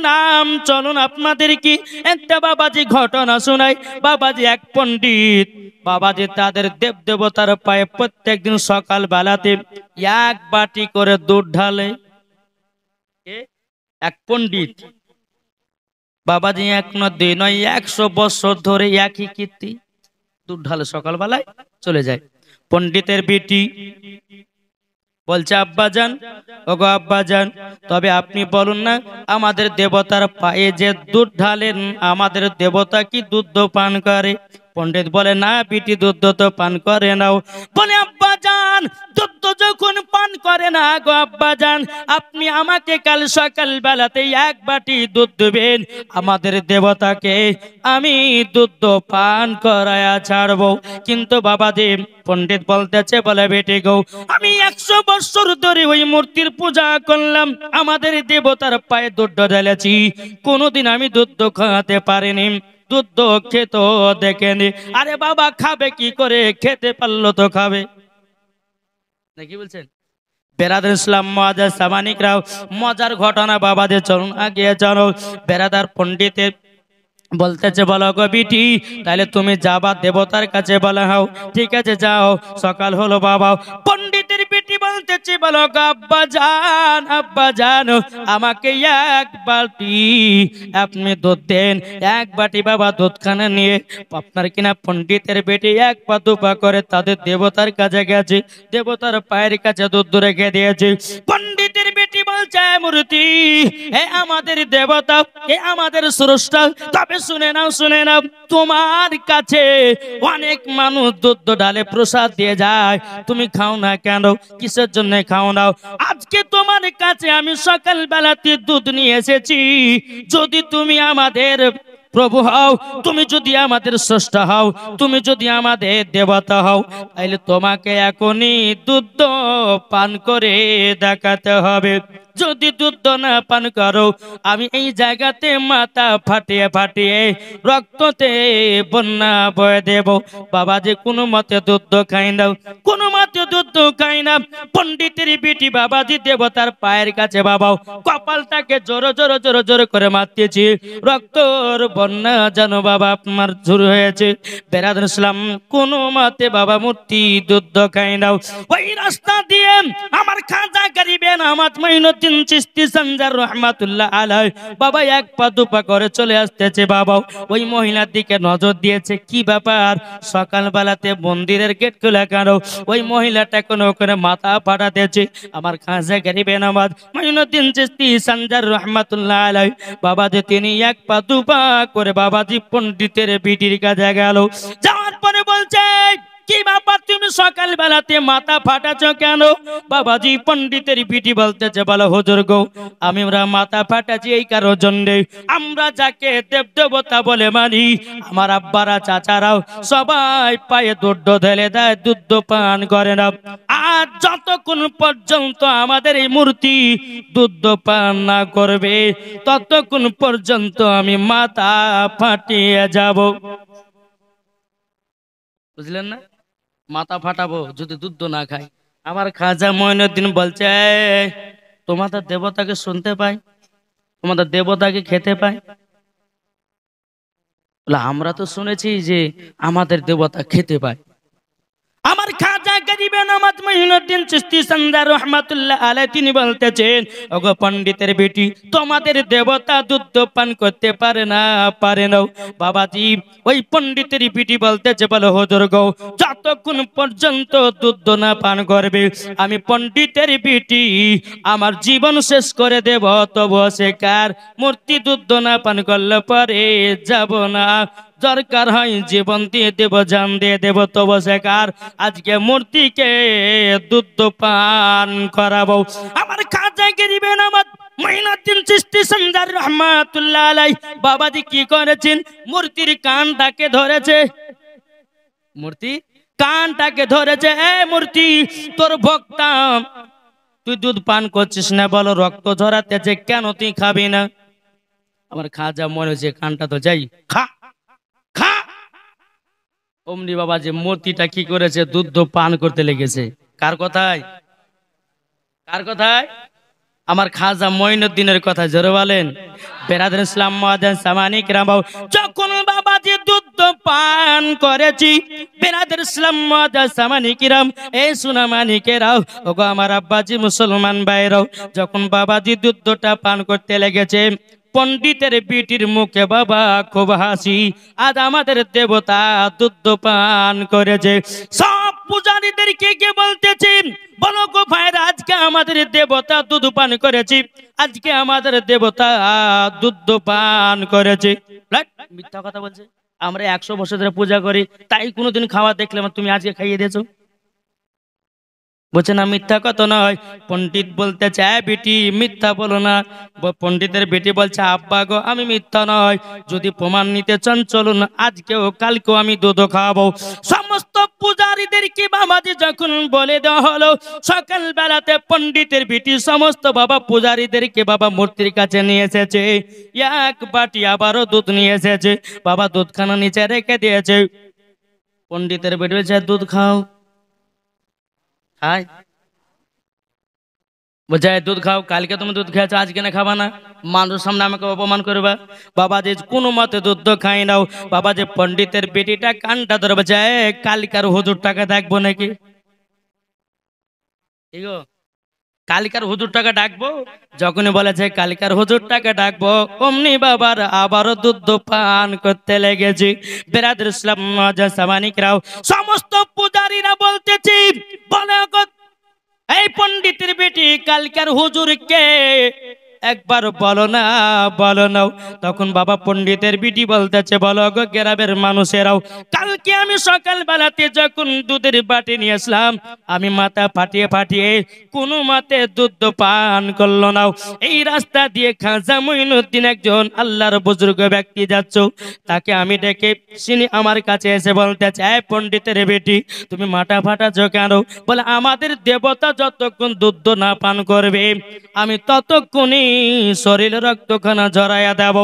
নাম। চলুন আপনাদের কি একটা বাবাজি ঘটনা শোনাই। বাবাজি এক পণ্ডিত, বাবাজি তাদের দেব দেবতার পায়ে প্রত্যেকদিন সকাল বেলাতে এক বাটি করে দুধ ঢালে। এক পণ্ডিত বাবাজি এক নয় দুই নয় 100 বছর ধরে একই কীর্তি, দুধ ঢালে সকালবেলায় চলে যায়। পণ্ডিতের বেটি বলছে আব্বাজান, ওগো আব্বাজান, তবে আপনি বলুন না আমাদের দেবতার পায়ে যে দুধ ঢালেন, আমাদের দেবতা কি দুধ পান করে? পণ্ডিত বলে না বিটি, দুধ তো পান করে নাও। বলে আব্বাজান দুধ যখন পান করে না গো আব্বাজান, আপনি আমাকে কাল সকাল বেলাতে এক বাটি দুধ দেবেন, আমাদের দেবতাকে আমি দুধ পান করায়া ছাড়বো। কিন্তু বাবাজি পণ্ডিত বলতেছে, বলে বেটি গো, আমি 100 বছর ধরে ওই মূর্তির পূজা করলাম, আমাদের দেবতার পায়ে দুধ ঢেলেছি, কোনোদিন আমি দুধ খাওয়াতে পারিনি, দুধ খেত দেখেনি। আরে বাবা খাবে কি করে, খেতে পারলো তো খাবে নাকি বলছেন? বেরাদার ইসলাম মুআজ্জাজ সামানিকরাও মজার ঘটনা বাবাদের, চলুন আগে চলো। বেরাদার পণ্ডিতের বলতেছে, বলো গো বিটি, তাহলে তুমি যাবা দেবতার কাছে, বলা হও ঠিক আছে যাও। সকাল হলো বাবা, পণ্ডিতের বেটি বলতেছে, বলো গো আব্বাজান, আব্বাজান আমাকে এক বাটি আপনি দুধ দেন, এক বাটি বাবা দুধ খানা নিয়ে আপনার কিনা পণ্ডিতের বেটি এক পা দুপা করে তাদের দেবতার কাছে গেছে, দেবতার পায়ের কাছে দুধ রেখে দিয়েছে। পণ্ডিতের বেটি বলছে, মূর্তি হে আমাদের দেবতা, হে আমাদের স্রষ্টা, তবে শুনে নাও শুনে নাও, তোমার কাছে অনেক মানুষ দুধ ঢালে প্রসাদ দিয়ে যায়, তুমি খাও না কেন? কিসের জন্য খাও না? আজকে তোমার কাছে আমি সকাল বেলাতে দুধ নিয়ে এসেছি, যদি তুমি আমাদের প্রভু হও, তুমি যদি আমাদের স্রষ্টা হও, তুমি যদি আমাদের দেবতা হও, তাহলে তোমাকে এখনই দুধ পান করে দেখাতে হবে। যদি দুধ না পান করো, আমি এই জায়গাতে মাথা ফাটিয়ে ফাটিয়ে রক্ততে বন্যা বয়ে দেব। বাবা যে কোনো মতে দুধ খাই না, কোনো মতে দুধ খাই না। পণ্ডিতের বেটি বাবাজি দেবতার পায়ের কাছে বাবা কপালটাকে জোর জোর জোর জোর করে মারতেছি, রক্তর বন্যা যেন বাবা আপনার শুরু হয়েছে। বেরাদার ইসলাম কোনো মতে বাবা মূর্তি দুধ খাই নাও। ওই রাস্তা দিয়ে আমার খাজা গরিবে নামাজ মাইনুদ্দিন চিশতি সঞ্জার রহমাতুল্লাহ আলাইহি বাবা এক পা দুপা করে চলে আসতেছে। বাবা ওই মহিলার দিকে নজর দিয়েছে, কি ব্যাপার সকাল বেলাতে মন্দিরের গেট খোলা কেন? ওই মহিলাটা কোনো করে মাথা ফাটাতেছে। আমার খাজা গরিবে নামাজ মাইনুদ্দিন চিশতি সঞ্জার রহমাতুল্লাহ আলাইহি বাবা যে তিনি এক পা দুপা করে বাবাজি পণ্ডিতের বিটির কাছে গেল। যাওয়ার পরে বলছে, কি বাবা তুমি সকাল বেলাতে মাথা ফাটাচ্ছ কেন? বাবাজি পণ্ডিতের বিটি বলতেছে, বলো হুজুর গো, আমরা মাথা ফাটাচ্ছি এই কারোর জন্য, আমরা যাকে দেব দেবতা বলে মানি, আমার আব্বারা চাচারাও সবাই পায়ে দুধ ঢেলে দেয়, দুধ পান করে না। আর যতক্ষণ পর্যন্ত আমাদের এই মূর্তি দুধ পান না করবে, ততক্ষণ পর্যন্ত আমি মাথা ফাটিয়ে যাব। বুঝলেন না? মাথা ফাটাবো যদি দুধ না খাই। আমার খাজা মঈনুদ্দিন বলছে, তোমাদের দেবতাকে শুনতে পাই, তোমাদের দেবতাকে খেতে পাই। আমরা তো শুনেছি যে আমাদের দেবতা খেতে পায়। আমার খাজা গরিবে নামাজ মাইনুদ্দিন চিশতি সঞ্জার রহমাতুল্লাহ আলাইহি তিনি বলতেছেন, ওগো পণ্ডিতের বেটি, তোমাদের দেবতা দুধ পান করতে পারে না, পারে না। বাবাজি ওই পণ্ডিতের বেটি বলতেছে, বলো হুজুর গো, যতক্ষণ পর্যন্ত দুধ না পান করবে, আমি পণ্ডিতের বেটি আমার জীবন শেষ করে দেব, তবু সে কার মূর্তি দুধ না পান করলে পরে যাব না। দরকার হয় জীবন দিয়ে দেব, জান দিয়ে দেব, তবু সে কার আজকে মূর্তিকে দুধ পান করাবো। আমার খাজা গরিবে নামাজ মাইনুদ্দিন চিশতি সঞ্জার রহমাতুল্লাহ আলাইহি বাবাজি কি করেছেন, মূর্তির কানটাকে ধরেছে, মূর্তি কানটাকে ধরেছে, এ মূর্তি তোর ভক্তা, তুই দুধ পান করছিস না, বলো রক্ত ঝরাতেছে কেন, তুই খাবি না? আমার খাজা মনে হচ্ছে কানটা তো যাই, খা খা। অমনি বাবা যে মূর্তিটা কি করেছে, দুধ পান করতে লেগেছে। কার কথায়? কার কথায়? আমার খাজা মঈনুদ্দিনের কথা জোরে বলেন। বেরাদার ইসলাম মুআজ্জিন সামানিক রামাও, যখন বাবাজি দুধ পান করেছি, বেরাদার ইসলাম মুআজ্জিন সামানিক রাম, এই সুনামানিকেরাও, ওগো আমার আব্বাজি মুসলমান ভাইরাও, যখন বাবাজি দুধটা পান করতে লেগেছে, পণ্ডিতের বিটির মুখে বাবা খুব হাসি। আজ আমাদের দেবতা দুধ পান করেছে। সব পূজারীদেরকে গিয়ে বলতেছি, বলো গো ভাইরা, আজকে আমাদের দেবতা দুধ পান করেছি, আজকে আমাদের দেবতা দুধ পান করেছে। মিথ্যা কথা বলছে। আমরা 100 বছর ধরে পূজা করি, তাই কোনোদিন খাওয়া দেখলে তুমি আজকে খাইয়ে দিয়েছো? বলছে না, মিথ্যা কথা নয়। পণ্ডিত বলতে চায়, বেটি মিথ্যা বলো না। পণ্ডিতের বেটি বলছে, আব্বা গো, আমি মিথ্যা নয়, যদি প্রমাণ নিতে চান চলুন, আজকেও কালকেও আমি দুধ খাবো। সমস্ত পূজারীদেরকে বাবাজি যখন বলে দেওয়া হলো, সকাল বেলাতে পণ্ডিতের বেটি সমস্ত বাবা পূজারীদেরকে বাবা মূর্তির কাছে নিয়ে এসেছে। এক বাটি আবারও দুধ নিয়ে এসেছে। বাবা দুধখানা নিচে রেখে দিয়েছে। পণ্ডিতের বেটি বলছে, দুধ খাও। হাই বোঝায়, দুধ খাও, কালকে তুমি দুধ খেয়েছো, আজকে না খাবা না? মানুষের সামনে আমাকে অপমান করবা? বাবা যে কোনো মতে দুধ খাই নাও। বাবা যে পণ্ডিতের বেটিটা কানটা ধরে বলছে, কালকার হুজুরটাকে ডাকবো নাকি? কালকার হুজুরটাকে ডাকবো? যখনই বলেছে কালকার হুজুরটাকে ডাকবো, অমনি বাবার আবারও দুধ পান করতে লেগেছি। বেরাদার ইসলাম মুআজ্জিন সামানিকরাও, সমস্ত পূজারীরা বলতেছি, বলে এই পণ্ডিতের বেটি কালকার হুজুরকে একবার বলো না, বলো না। তখন বাবা পণ্ডিতের বিটি বলতেছে, বলো গো গ্রামের মানুষেরাও, কালকে আমি সকাল বেলাতে যখন দুধের বাটি নিয়ে আসলাম, আমি মাথা ফাটিয়ে ফাটিয়ে কোনো মতে দুধ পান করলো না। এই রাস্তা দিয়ে খাজা মঈনুদ্দিন একজন আল্লাহর বুজুর্গ ব্যক্তি যাচ্ছ, তাকে আমি ডেকে, তিনি আমার কাছে এসে বলতেছে, পণ্ডিতের বেটি তুমি মাথা ফাটাচ্ছ কেন? বলে, আমাদের দেবতা যতক্ষণ দুধ না পান করবে, আমি ততক্ষণই শরীর রক্তখানা জড়াইয়া দেব।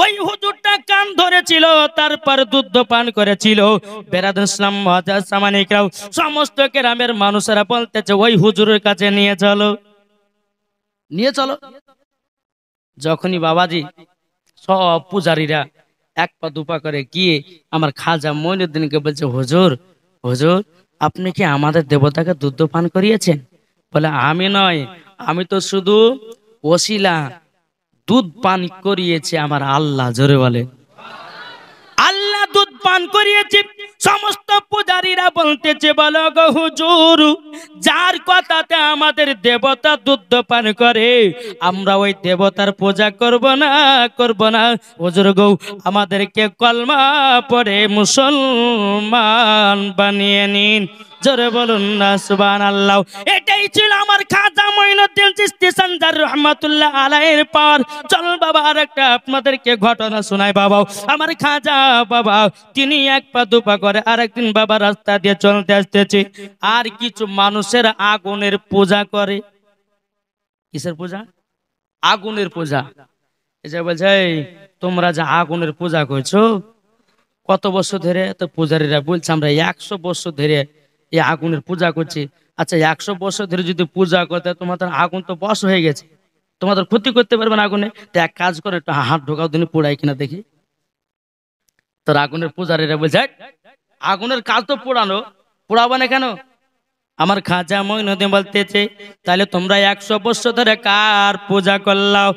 ওই হুজুরটা কান ধরেছিল, তারপর দুধ পান করেছিল। বেরাদার ইসলাম মুআজ্জিন সামানিকরাও, সমস্ত গ্রামের মানুষেরা বলতেছে, ওই হুজুরের কাছে নিয়ে চলো, নিয়ে চলো। যখনই বাবাজি সব পূজারীরা এক পা দুপা করে গিয়ে আমার খাজা মঈনুদ্দিনকে বলছে, হুজুর, হুজুর, আপনি কি আমাদের দেবতাকে দুধ পান করিয়েছেন? বলে, আমি নয়, আমি তো শুধু ওসিলা, দুধ পান করিয়েছে আমার আল্লাহ। জোরে বলে, আল্লাহ দুধ পান করিয়েছে। সমস্ত পূজারীরা বলতেছে, বলো গো হুজুর, যার কথাতে আমাদের দেবতা দুধ পান করে, আমরা ওই দেবতার পূজা করব না, করব না। হুজুর গো, আমাদেরকে কলমা পড়ে মুসলমান বানিয়ে নিন। জোরে বলুন না সুবহানাল্লাহ। এটাই ছিল আমার খাজা মঈনুদ্দিন চিশতি সানজার রহমাতুল্লাহ আলাইহির পর। চল বাবা, আরেকটা আপনাদেরকে ঘটনা শোনাই বাবা। আমার খাজা বাবা, তিনি এক পা দুপা করে আরেকদিন বাবা রাস্তা দিয়ে চলতে আসতেছে, আর কিছু মানুষের আগুনের পূজা করে। কিসের পূজা? আগুনের পূজা। এই যে বলছে, তোমরা যে আগুনের পূজা করছো কত বছর ধরে? তো পূজারীরা বলছে, আমরা 100 বছর ধরে এই আগুনের পূজা করছি। আচ্ছা, 100 বছর ধরে যদি পূজা করতে, তোমাদের আগুন তো বশ হয়ে গেছে, তোমাদের ক্ষতি করতে পারবে না আগুনে, তো এক কাজ করে একটু হাত ঢোকাও, দিনে পোড়াই কিনা দেখি। তোর আগুনের পূজারীরা বলছে, আগুনের কাজ তো পোড়ানো, পোড়াবে না কেন? আমার খাজা মঈনুদ্দিন বলতেছে, তাহলে তোমরা 100 বছর ধরে কার পূজা করলাও?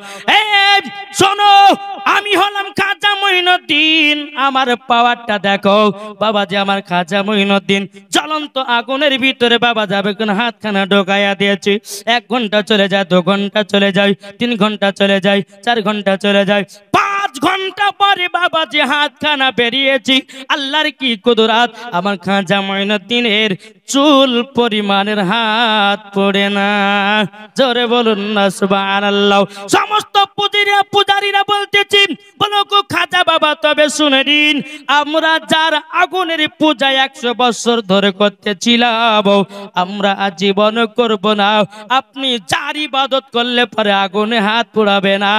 শোনো, আমি হলাম খাজা মঈনুদ্দিন, আমার পাওয়ারটা দেখো। বাবা যে আমার খাজা মঈনুদ্দিন জ্বলন্ত আগুনের ভিতরে বাবা যাবে কোন হাতখানা ঢোকাইয়া দিয়েছে। 1 ঘন্টা চলে যায়, 2 ঘন্টা চলে যায়, 3 ঘন্টা চলে যায়, 4 ঘন্টা চলে যায়, 5 ঘন্টা পরে বাবা যে হাতখানা বেরিয়েছি, আল্লাহর কি কুদরত, আমার খাজা মঈনুদ্দিনের চুল পরিমাণের হাত পড়ে না। জোরে বলুন না সুবহানাল্লাহ। সমস্ত পূজারীরা বলতেছি, বলো গো খাজা বাবা, তবে শুনে দিন, আমরা যার আগুনের পূজা 100 বছর ধরে করতেছিলাম, আমরা আজীবন করব না। আপনি যার ইবাদত করলে পরে আগুনে হাত পোড়াবে না,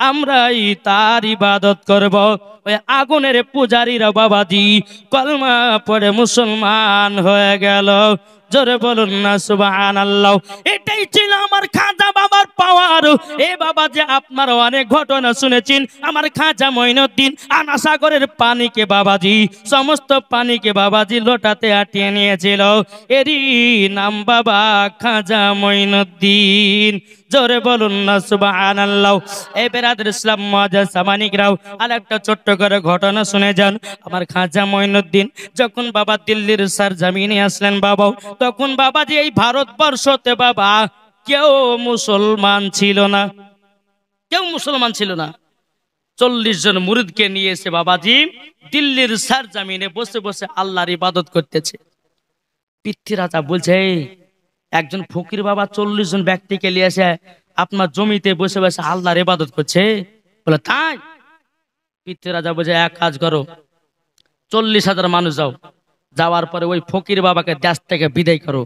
আমরাই তার ইবাদত করব। ওই আগুনের পূজারীরা বাবাজি কলমা পড়ে মুসলমান হয়ে গেল। জোরে বলুন না সুবহানাল্লাহ। এটাই ছিল আমার খাজা বাবার পাওয়ার। এ বাবা যে আপনারা অনেক ঘটনা শুনেছেন, আমার খাজা মঈনুদ্দিন আনাসাগরের পানিকে বাবাজি, সমস্ত পানিকে বাবাজি লোটাতে আটিয়ে নিয়েছিল, এরই নাম বাবা খাজা মঈনুদ্দিন। জোরে বলুন না সুবহানাল্লাহ। এই বেরাদর ইসলাম মুআজ্জাজ সামানিকরাও আরেকটা ছোট্ট করে ঘটনা শুনে যান। আমার খাজা মঈনুদ্দিন যখন বাবা দিল্লির সরজমিনে আসলেন বাবা, তখন বাবাজি এই ভারতবর্ষতে বাবা কেউ মুসলমান ছিল না, কেউ মুসলমান ছিল না। 40 জন মুরিদকে নিয়ে এসে বাবাজি দিল্লির সরজমিনে বসে বসে আল্লাহর ইবাদত করতেছে। পৃথ্বীরাজা বলছে, এই একজন ফকির বাবা 40 জন ব্যক্তিকে নিয়ে এসে আপনার জমিতে বসে বসে আল্লাহর ইবাদত করছে। বলে তাই? পৃথ্বীরাজা বলছে, এক কাজ করো, 40,000 মানুষ যাও, যাওয়ার পরে ওই ফকির বাবাকে দেশ থেকে বিদায় করো।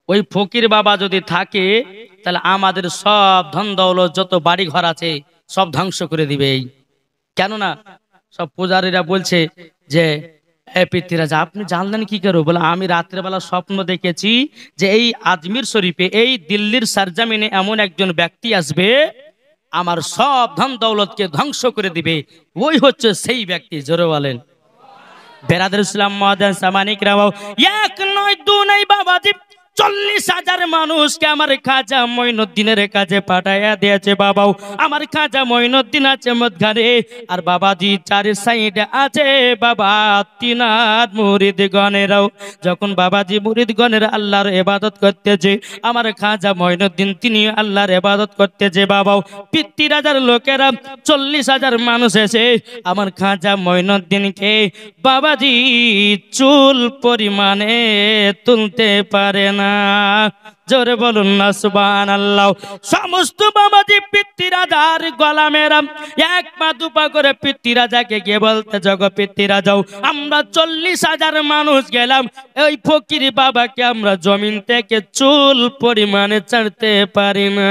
ওই ফকির বাবা যদি থাকে তাহলে আমাদের সব ধন দৌলত যত বাড়ি ঘর আছে সব ধ্বংস করে দিবে। কেননা সব পূজারীরা বলছে যে পৃথ্বীরাজা আপনি জানলেন কি করে? বলে আমি রাত্রেবেলা স্বপ্ন দেখেছি যে এই আজমির শরীফে, এই দিল্লির সরজমিনে এমন একজন ব্যক্তি আসবে, আমার সব ধন দৌলতকে ধ্বংস করে দিবে, ওই হচ্ছে সেই ব্যক্তি। জোরে বলেন। বেরাদর ইসলাম মুআজ্জাজ সামানিকরাও, এক নয় দু নয় বাবাজি 40,000 মানুষকে আমার খাজা মঈনুদ্দিনের কাছে পাঠাইয়া দিয়েছে বাবাও। আমার খাজা মঈনুদ্দিন আছে মধ্যখানে, আর বাবাজি চার সাইডে আছে বাবা তিনার মুরিদগণেরাও। যখন বাবাজি মুরিদগণের আল্লাহর ইবাদত করতেছে, আমার খাজা মঈনুদ্দিন তিনি আল্লাহর ইবাদত করতেছে বাবাও। পৃথ্বীরাজার লোকেরা 40,000 মানুষ এসে আমার খাজা মঈনুদ্দিনকে বাবাজি চুল পরিমাণে তুলতে পারে না। জোরে বলুন না সুবহানাল্লাহ। সমস্ত বাবাজি পৃথ্বীরাজার গোলামেরা এক পা দুপা করে পৃথ্বীরাজাকে গিয়ে বলতে, জগ পৃথ্বীরাজাও, আমরা 40,000 মানুষ গেলাম, ওই ফকির বাবাকে আমরা জমিন থেকে চুল পরিমাণে ছাড়তে পারি না।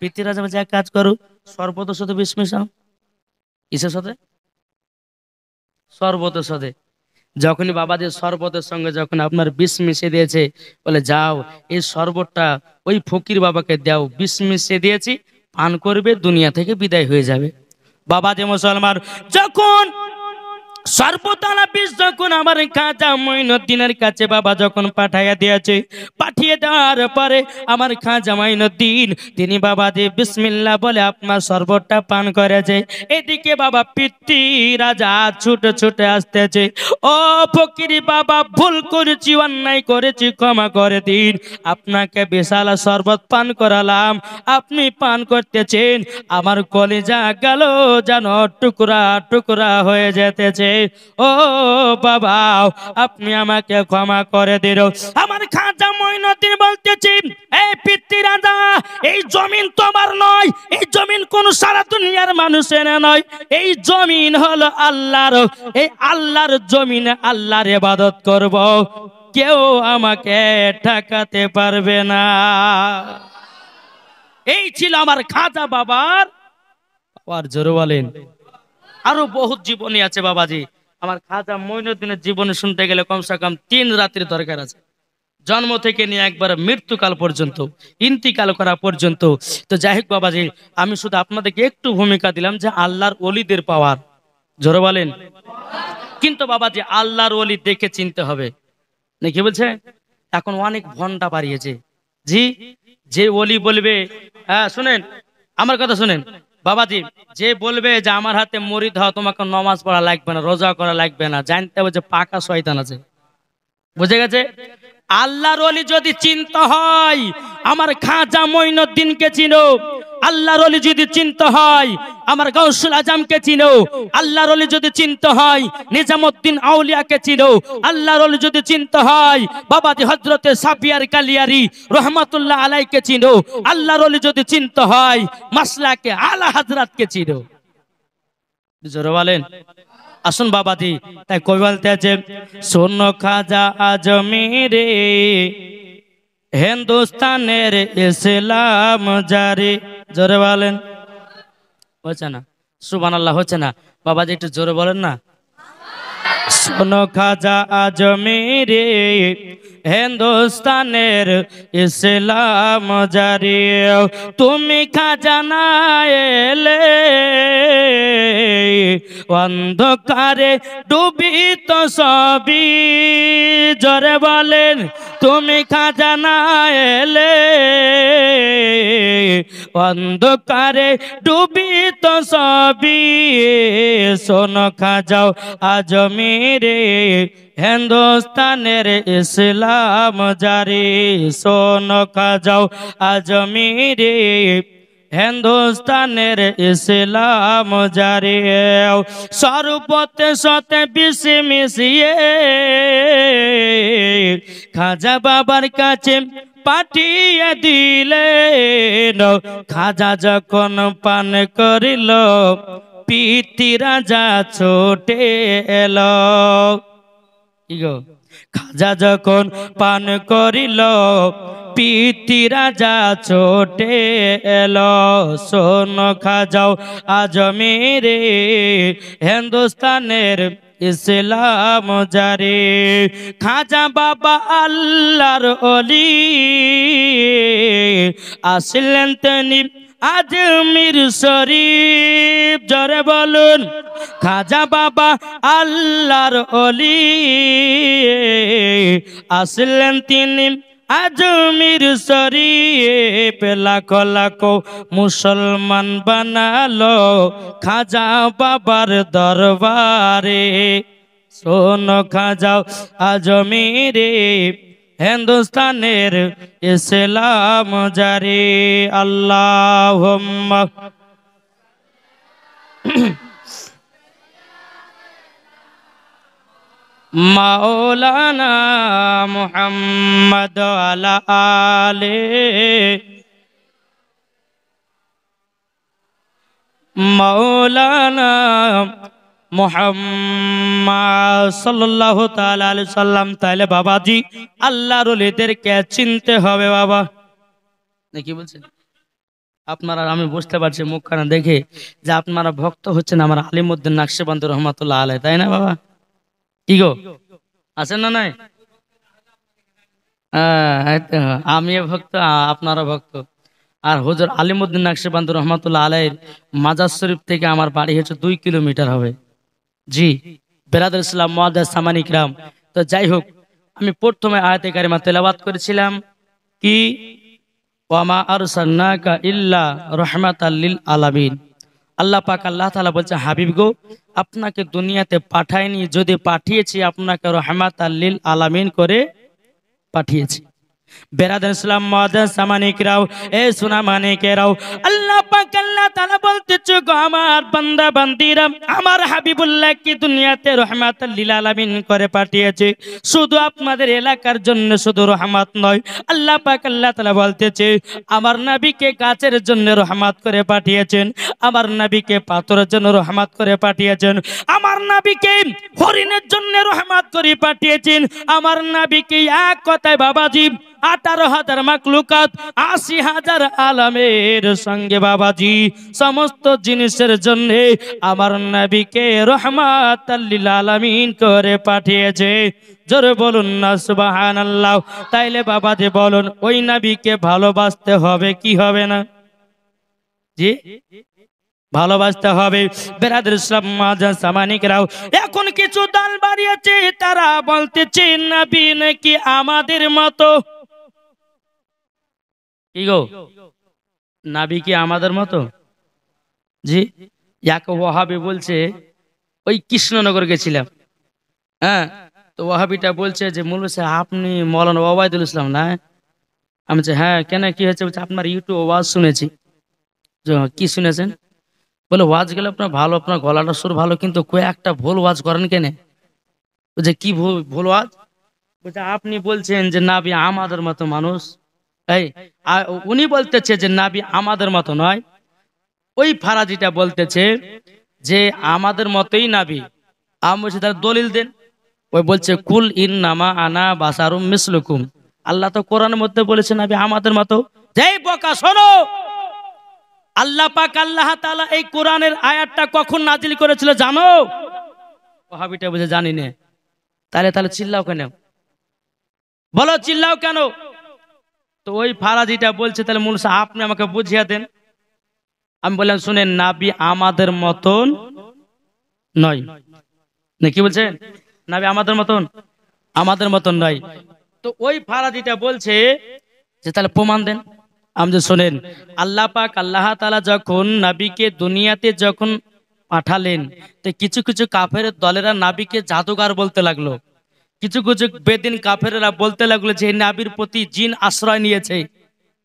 পৃথ্বীরাজা বলছে, এক কাজ করো, সর্বত সাথে বিষ মেশাও। কিসের সাথে? শরবতের সাথে। যখনই বাবাদের শরবতের সঙ্গে যখন আপনার বিষ মিশিয়ে দিয়েছে, বলে যাও এই শরবতটা ওই ফকির বাবাকে দাও, বিষ মিশিয়ে দিয়েছি, পান করবে, দুনিয়া থেকে বিদায় হয়ে যাবে। বাবা যে মুসলমান, যখন সর্বতালা বিষ যখন আমার খাজা মঈনুদ্দিনের কাছে বাবা যখন পাঠাইয়া দিয়েছে, পাঠিয়ে দেওয়ার পরে আমার খাজা মঈনুদ্দিন তিনি বাবা যে বিসমিল্লাহ বলে আপনার শরবতটা পান করেছে। এদিকে বাবা পৃথ্বীরাজা ছুটে ছুটে আসতেছে, ও ফকির বাবা ভুল করেছি, অন্যায় করেছি, ক্ষমা করে দিন, আপনাকে বিশাল শরবত পান করালাম, আপনি পান করতেছেন, আমার কলিজা গেল যেন টুকরা টুকরা হয়ে যেতেছে, ও বাবা আপনি আমাকে ক্ষমা করে দিন। আমার খাজা মঈনুদ্দিন বলতেছি, এই পৃথ্বীরাজা, এই জমিন তোমার নয়, এই জমিন কোন সারা দুনিয়ার মানুষের নয়, এই জমিন হলো আল্লাহর, এই আল্লাহর জমিনে আল্লাহর ইবাদত করব, কেউ আমাকে ঠকাতে পারবে না। এই ছিল আমার খাজা বাবার। আর জোরে বলেন। আরো বহুত জীবনী আছে বাবাজি। আমার খাজা মঈনুদ্দিনের জীবনে শুনতে গেলে কমসে কম 3 রাত্রির দরকার আছে, জন্ম থেকে নিয়ে একবার মৃত্যুকাল পর্যন্ত, ইন্তিকাল করা পর্যন্ত। তো যাই হোক বাবাজি, আমি শুধু আপনাদেরকে একটু ভূমিকা দিলাম যে আল্লাহর ওলিদের পাওয়ার। জোরে বলেন। কিন্তু বাবাজি আল্লাহর ওলি দেখে চিনতে হবে, নাকি বলছে? এখন অনেক ভন্ডা বাড়িয়েছে জি, যে ওলি বলবে, হ্যাঁ শুনেন আমার কথা শুনেন বাবাজি, যে বলবে যে আমার হাতে মুরিদ হও, তোমাকে নামাজ পড়া লাগবে না, রোজা করা লাগবে না, জানতে হবে যে পাকা শয়তান আছে। বুঝে গেছে? আল্লাহর ওলি যদি চিনতে হয়, আমার খাজা মঈনুদ্দিনকে চিনো। আল্লাহর ওলি যদি চিনতে হয়, আমার গাউসুল আজমকে চিনো। আল্লাহর ওলি যদি চিনতে হয়, নিজামউদ্দিন আউলিয়াকে চিনো। আল্লাহর ওলি যদি চিনতে হয়, বাবাজি হযরতে সাফিয়ার কালিয়ারি রহমাতুল্লাহ আলাইকে চিনো। আল্লাহর ওলি যদি চিনতে হয়, মাসলাকে আলা হযরতকে চিনো। জোরে বলেন। আসুন বাবাজি, তাই কই বলতে আছে, শোনো খাজা আজমিরে হিন্দুস্তানের ইসলাম জারি। জোরে বলেন। হচ্ছে না? সুবহানাল্লাহ হচ্ছে না? বাবাজি একটু জোরে বলেন না। শোনো খাজা আজমিরে হিন্দুস্তানের ইসলাম জারি, তুমি খাজা না এলে অন্ধকারে ডুবিত সবই। জোরে বলেন, তুমি খাজা না এলে অন্ধকারে ডুবিত সবই। শোনো খাজাও আজমিরে হিন্দুস্তানের ইসলাম জারি, শোনো খাজাও আজমিরে হিন্দুস্তানের ইসলাম জারি। সর্বতে সতে বিষ মিশিয়ে খাজা বাবার কাছে পাঠিয়ে দিলেন। খাজা যখন পান করিল পিতি রাজা ছোটে এলো। কি গো, খাজা যখন পান করিল পিতি রাজা ছোটে এলো। শোনো খাজাও আজমিরে হিন্দুস্তানের ইসলাম জারি। খাজা বাবা আল্লাহর ওলি আসলেন তিনি আজমির শরীফ। জোরে বলুন, খাজা বাবা আল্লাহর ওলি আসলেন তিনি আজমির শরীফ। লাখো লাখো মুসলমান বানালো খাজা বাবার দরবারে। শোনো খাজাও আজমিরে হিন্দুস্তানের ইসলাম জারি। আল্লাহুম্মা মাওলানা মুহাম্মদ আলা আলে মাওলানা মুহাম্মদ সাল্লাল্লাহু তাআলা আলাইহি সাল্লাম। তাহলে বাবাজি আল্লাহর ওলিদেরকে চিনতে হবে বাবা। কি বলছেন আপনারা? আমি বুঝতে পারছি মুখখানা দেখে যে আপনারা ভক্ত হচ্ছেন আমার আলিমউদ্দিন নাকশবন্দি রহমাতুল্লাহ আলাইহি, তাই না বাবা? কি গো, আছেন না নাই? আমি ভক্ত, আপনারা ভক্ত। আর হুজুর আলিমউদ্দিন নাকশবন্দি রহমাতুল্লাহ আলাইহির মাজার শরীফ থেকে আমার বাড়ি হচ্ছে 2 কিলোমিটার হবে। জি বেরাদর ইসলাম মুআজ্জাজ সামানি কিরাম। তো যাই হোক, আমি প্রথমে আয়াতে কারিমা তেলাওয়াত করেছিলাম কি ওয়ামা আরসালনাকা ইল্লা রাহমাতাল লিল আলামিন। আল্লাহ পাক আল্লাহ তাআলা বলছে, হাবিব গো আপনাকে দুনিয়াতে পাঠাইনি, যদি পাঠিয়েছি আপনাকে রাহমাতাল লিল আলামিন করে পাঠিয়েছি। বেরাদর ইসলাম মুআজ্জাজ সামানি কিরাম, এ সোনা মানিকেরাও, আল্লাহ পাক আল্লাহ তাআলা বলতেছে গো আমার বান্দা বান্দিরা, আমার হাবিবুল্লাহ কি দুনিয়াতে রাহমাতাল লিল আলামিন করে পাঠিয়েছে। শুধু আপনাদের এলাকার জন্য শুধু রহমত নয়, আল্লাহ পাক আল্লাহ তাআলা বলতেছে আমার নবীকে গাছের জন্য রহমত করে পাঠিয়েছেন, আমার নবীকে পাথরের জন্য রহমত করে পাঠিয়েছেন, আমার নবীকে হরিণের জন্য রহমত করে পাঠিয়েছেন, আমার নবীকে এক কথায় বাবাজি 18,000 মাখলুকাত 80,000 আলামের সঙ্গে বাবাজি সমস্ত জিনিসের জন্য আমার নবীকে রাহমাতাল লিল আলামিন করে পাঠিয়েছে। জোরে বলুন না সুবহানাল্লাহ। তাইলে বাবাজি বলুন ওই নবীকে ভালোবাসতে হবে কি হবে না? জি ভালোবাসতে হবে। বেরাদর ইসলাম মুআজ্জাজ সামানিকরাও, এখন কিছু দল বাড়িয়েছে, তারা বলতেছে নবী নাকি আমাদের মতো। কি গো, নবী কি আমাদের মতো? জি এক ওয়াহাবি বলছে, ওই কৃষ্ণনগর গেছিলাম, হ্যাঁ, তো ওয়াহাবিটা বলছে যে মৌলভী সাহেব আপনি মৌলানা ওবায়দুল ইসলাম না? আমি বলছি হ্যাঁ, কেন কি হয়েছে? বলছে আপনার ইউটিউব ওয়াজ শুনেছি। কি শুনেছেন? বলে ওয়াজ গেলে আপনার ভালো, আপনার গলাটা সুর ভালো, কিন্তু কয়েকটা ভুল ওয়াজ করেন কেন? বলছে কি ভুল ওয়াজ? বলছে আপনি বলছেন যে নবী আমাদের মতো মানুষ, এই উনি বলতেছে যে নবী আমাদের মতো নয়, ওই ফারাজিটা বলতেছে যে আমাদের মতোই নবী। আমি বলছি তার দলিল দেন। ওই বলছে কুল ইন্নামা আনা বাশারুম মিসলুকুম, আল্লাহ তো কোরআনের মধ্যে বলেছে নবী আমাদের মতো। যেই বকা শোনো, আল্লাহ পাক আল্লাহ তাআলা এই কোরআনের আয়াতটা কখন নাজিল করেছিল জানো? ওয়াহাবিটা বলছে জানি না। তাহলে তাহলে চিল্লাও কেন? বলো চিল্লাও কেন? তো ওই ফারাজিটা বলছে তাহলে মূল আপনি আমাকে বুঝিয়ে দেন। আমি বললাম শুনেন, নাবি আমাদের মতন নয়। না কি বলছেন? নাবি আমাদের মতন নয়। তো ওই ফারাজিটা বলছে যে তাহলে প্রমাণ দেন। আমি যে শোনেন, আল্লাহ পাক আল্লাহ তাআলা যখন নবীকে দুনিয়াতে যখন পাঠালেন, তো কিছু কিছু কাফের দলেরা নবীকে জাদুঘর বলতে লাগলো। কিছু কিছু বেদিন কাফেরেরা বলতে লাগলো যে নবীর প্রতি জিন আশ্রয় নিয়েছে।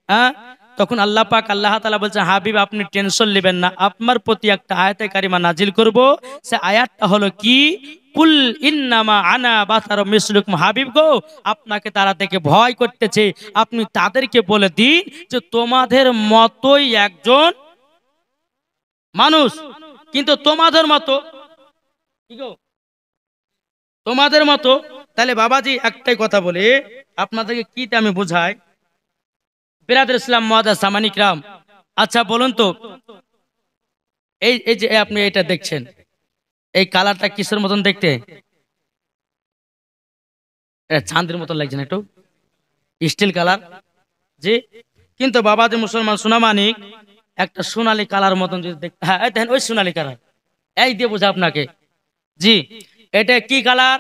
হ্যাঁ, তখন আল্লাহ পাক আল্লাহ তাআলা বলছে, হাবিব আপনি টেনশন নেবেন না, আপনার প্রতি একটা আয়াতে কারিমা নাজিল করব। সে আয়াতটা হলো কি, কুল ইন্নামা আনা বাশারুম মিসলুকুম। হাবিব গো, আপনাকে তারা দেখে ভয় করতেছে, আপনি তাদেরকে বলে দিন যে তোমাদের মতোই একজন মানুষ, কিন্তু তোমাদের মতো কি গো, তোমাদের মতো। তাহলে বাবাজি একটাই কথা বলে আপনাদেরকে, কি আমি বোঝাই বিরাদর ইসলাম মুআজ্জাজ সামানি کرام। আচ্ছা বলুন তো, এই এই যে আপনি এটা দেখছেন, এই কালারটা কিসের মতন দেখতে? এটা চাঁদের মতন লাগছে না একটু? স্টিল কালার, জি। কিন্তু বাবাজি মুসলমান সোনামানিক, একটা সোনালী কালার মতন যদি দেখতে, হ্যাঁ এই দেখেন ওই সোনালী কালার, এই দিয়ে বোঝা আপনাকে। জি, এটা কি কালার?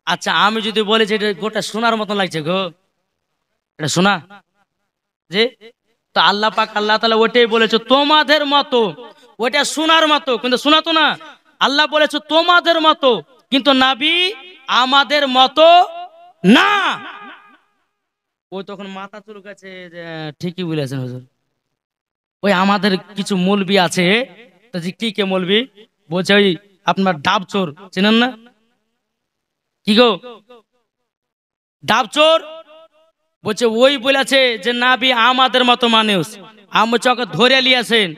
আচ্ছা আমি যদি বলি যে এটা গোটা সোনার মতন লাগছে গো, এটা সোনা, জি। তো আল্লাহ পাক আল্লাহ তাআলা ওইটাই বলেছে তোমাদের মতো, ওইটা সোনার মতো কিন্তু সোনা তো না। আল্লাহ বলেছে তোমাদের মতো, কিন্তু নবী আমাদের মতো না। ওই তখন মাথা চুলকাছে যে ঠিকই বলেছেন হুজুর। ওই আমাদের কিছু মৌলবি আছে, তো যে কি কে মৌলবি বলছে, ওই আপনার ডাব চোর চেনেন না? কি গো, ডাব চোর বলছে, ওই বলেছে যে নাবি আমাদের মতো মানুষ। আমি চকে ধরে লিয়েছেন,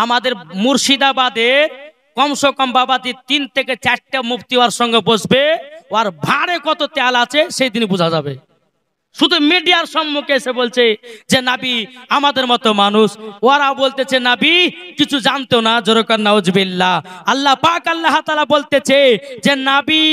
আমাদের মুর্শিদাবাদের কমসে কম বাবাজি 3 থেকে 4টা মুফতি ওর সঙ্গে বসবে, ওর ভাড়ে কত তেল আছে সেই দিন বোঝা যাবে। শুধু মিডিয়ার সম্মুখে এসে বলছে যে নাবি আমাদের মতো মানুষ, ওরা বলতেছে নাবি কিছু জানতো না, জোরকার নাউজুবিল্লাহ। আল্লাহ পাক আল্লাহ তাআলা বলতেছে যে নাবি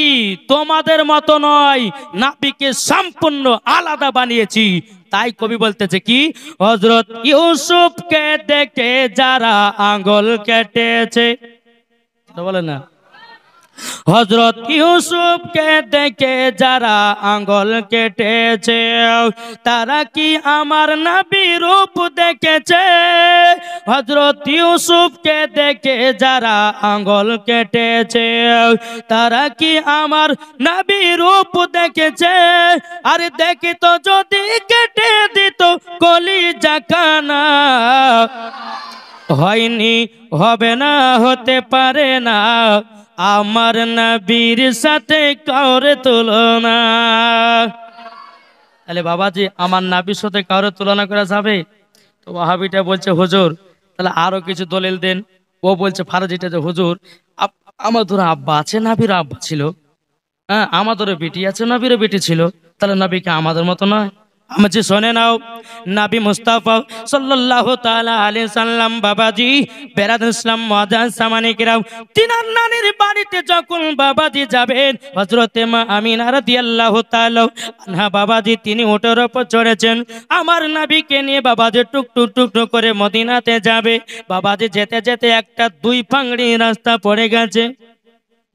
তোমাদের মতো নয়, নাবিকে সম্পূর্ণ আলাদা বানিয়েছি। তাই কবি বলতেছে কি, হযরত ইউসুফকে দেখে যারা আঙ্গুল কেটেছে, বলে না, হযরত ইউসুফকে দেখে যারা আঙ্গুল কেটেছে, তারা কি আমার নবীর রূপ দেখেছে? হযরত ইউসুফকে দেখে যারা আঙ্গুল কেটেছে, তারা কি আমার নবীর রূপ দেখেছে? আরে দেখিত যদি কেটে দিত কলিজা খানা, হয়নি হবে না হতে পারে না আমার নবীর সাথে কাউরে তুলনা। তাহলে বাবাজি আমার নবীর সাথে কাউরে তুলনা করা যাবে? তো ওয়াহাবিটা বলছে হুজুর তাহলে আরো কিছু দলিল দেন। ও বলছে ফারাজিটা যে হুজুর আমাদের আব্বা আছে, নবীর আব্বা ছিল, হ্যাঁ আমাদেরও বেটি আছে, নবীরও বেটি ছিল, তাহলে নবীকে আমাদের মতো নয়? আমি যে শুনে নাও, নবী মুস্তাফা সাল্লাল্লাহু তাআলা আলাইহি সাল্লাম বাবাজি বিরাদর ইসলাম মুআজ্জাজ সামানি کرام, তিনার নানির বাড়িতে যখন বাবাজি যাবেন, হযরতে মা আমিনা রাদিয়াল্লাহু তাআলা আনহা বাবাজি তিনি ওটের উপর চড়েছেন, আমার নবীকে নিয়ে বাবাজি টুকটুক টুকটুক করে মদিনাতে যাবে। বাবাজি যেতে যেতে একটা 2 পাংড়ি রাস্তা পড়ে গেছে,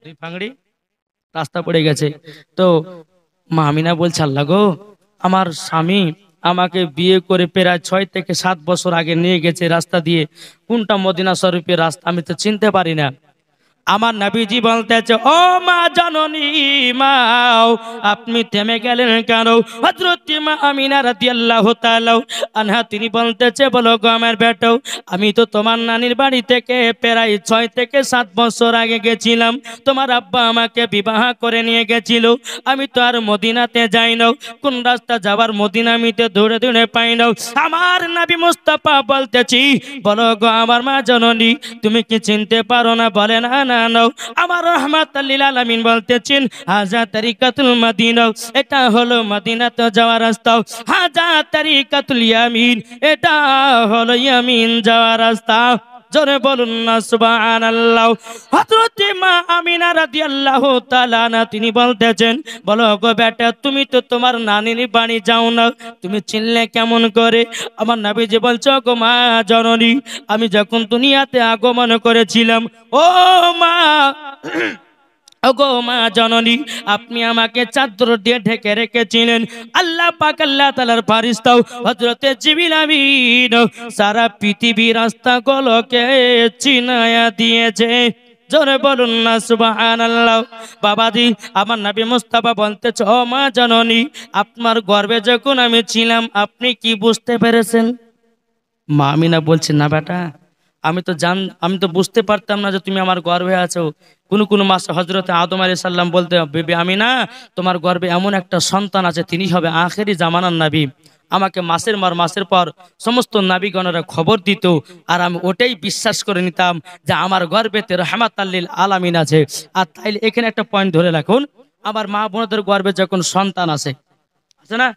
2 পাংড়ি রাস্তা পড়ে গেছে। তো মা আমিনা বলছে, আল্লাহ গো, আমার স্বামী আমাকে বিয়ে করে প্রায় 6 থেকে 7 বছর আগে নিয়ে গেছে রাস্তা দিয়ে, কোনটা মদিনা শরীফের রাস্তা আমি তো চিনতে পারি না। আমার নবীজি বলতেছে, ও মা জননী মা, আপনি থেমে গেলেন কেন? হযরত মা আমিনা রাদিয়াল্লাহু তাআলা আনহা তিনি বলতেছে, বলো গো আমার বেটা, আমি তো তোমার নানির বাড়ি থেকে প্রায় 6 থেকে 7 বছর আগে গেছিলাম, তোমার আব্বা আমাকে বিবাহ করে নিয়ে গেছিল, আমি তো আর মদিনাতে যাই না, কোন রাস্তা যাবার মদিনা আমি তো দৌড়ে দৌড়ে পাই না। আমার নবী মুস্তাফা বলতেছি, বলো গো আমার মা জননী, তুমি কি চিনতে পারো না? বলে না না না, আমার রাহমাতুল লিল আলামিন বলতেছেন, হাজা তরিকাতুল মদিনা, এটা হলো মদিনাতে যাওয়ার রাস্তা, হাজা তরিকাতুল ইয়ামিন, এটা হলো ইয়ামিন যাওয়ার রাস্তা। জোরে বলুন না সুবহানাল্লাহ। হযরত মা আমিনা রাদিয়াল্লাহু তাআলা আনহা তিনি বলতেছেন, বলো গো বেটা, তুমি তো তোমার নানির বাড়ি যাও না, তুমি চিনলে কেমন করে? আমার নবীজি বলছে, গো মা জননী, আমি যখন দুনিয়াতে আগমন করেছিলাম, ও মা, ওগো মা জননী, আপনি আমাকে চাদর দিয়ে ঢেকে রেখেছিলেন। আল্লাহ পাক আল্লাহ তাআলার ফেরেশতা হযরতে জিবরিল আমিন সারা পৃথিবীর রাস্তাগুলোকে চিনায়া দিয়েছে। জোরে বলুন না সুবহানাল্লাহ। বাবাজি, আমার নবী মুস্তাফা বলতেছে, ও মা জননী, আপনার গর্ভে যখন আমি ছিলাম, আপনি কি বুঝতে পেরেছেন? মা আমিনা বলছে, না বেটা, আমি তো বুঝতে পারতাম না যে তুমি আমার গর্ভে আছো। কোন মাসে হযরত আদম আলাইহিস সালাম বলতে, বেবি আমিনা, তোমার গর্ভে এমন একটা সন্তান আছে, তিনি হবে আখেরি জামানার নবী। আমাকে মাসের পর সমস্ত নবীগণেরা খবর দিত, আর আমি ওটাই বিশ্বাস করে নিতাম যে আমার গর্ভেতে রাহমাতাল লিল আলামিন আছে। আর তাইলে এখানে একটা পয়েন্ট ধরে রাখুন, আমার মা বোনদের গর্ভে যখন সন্তান আছে না,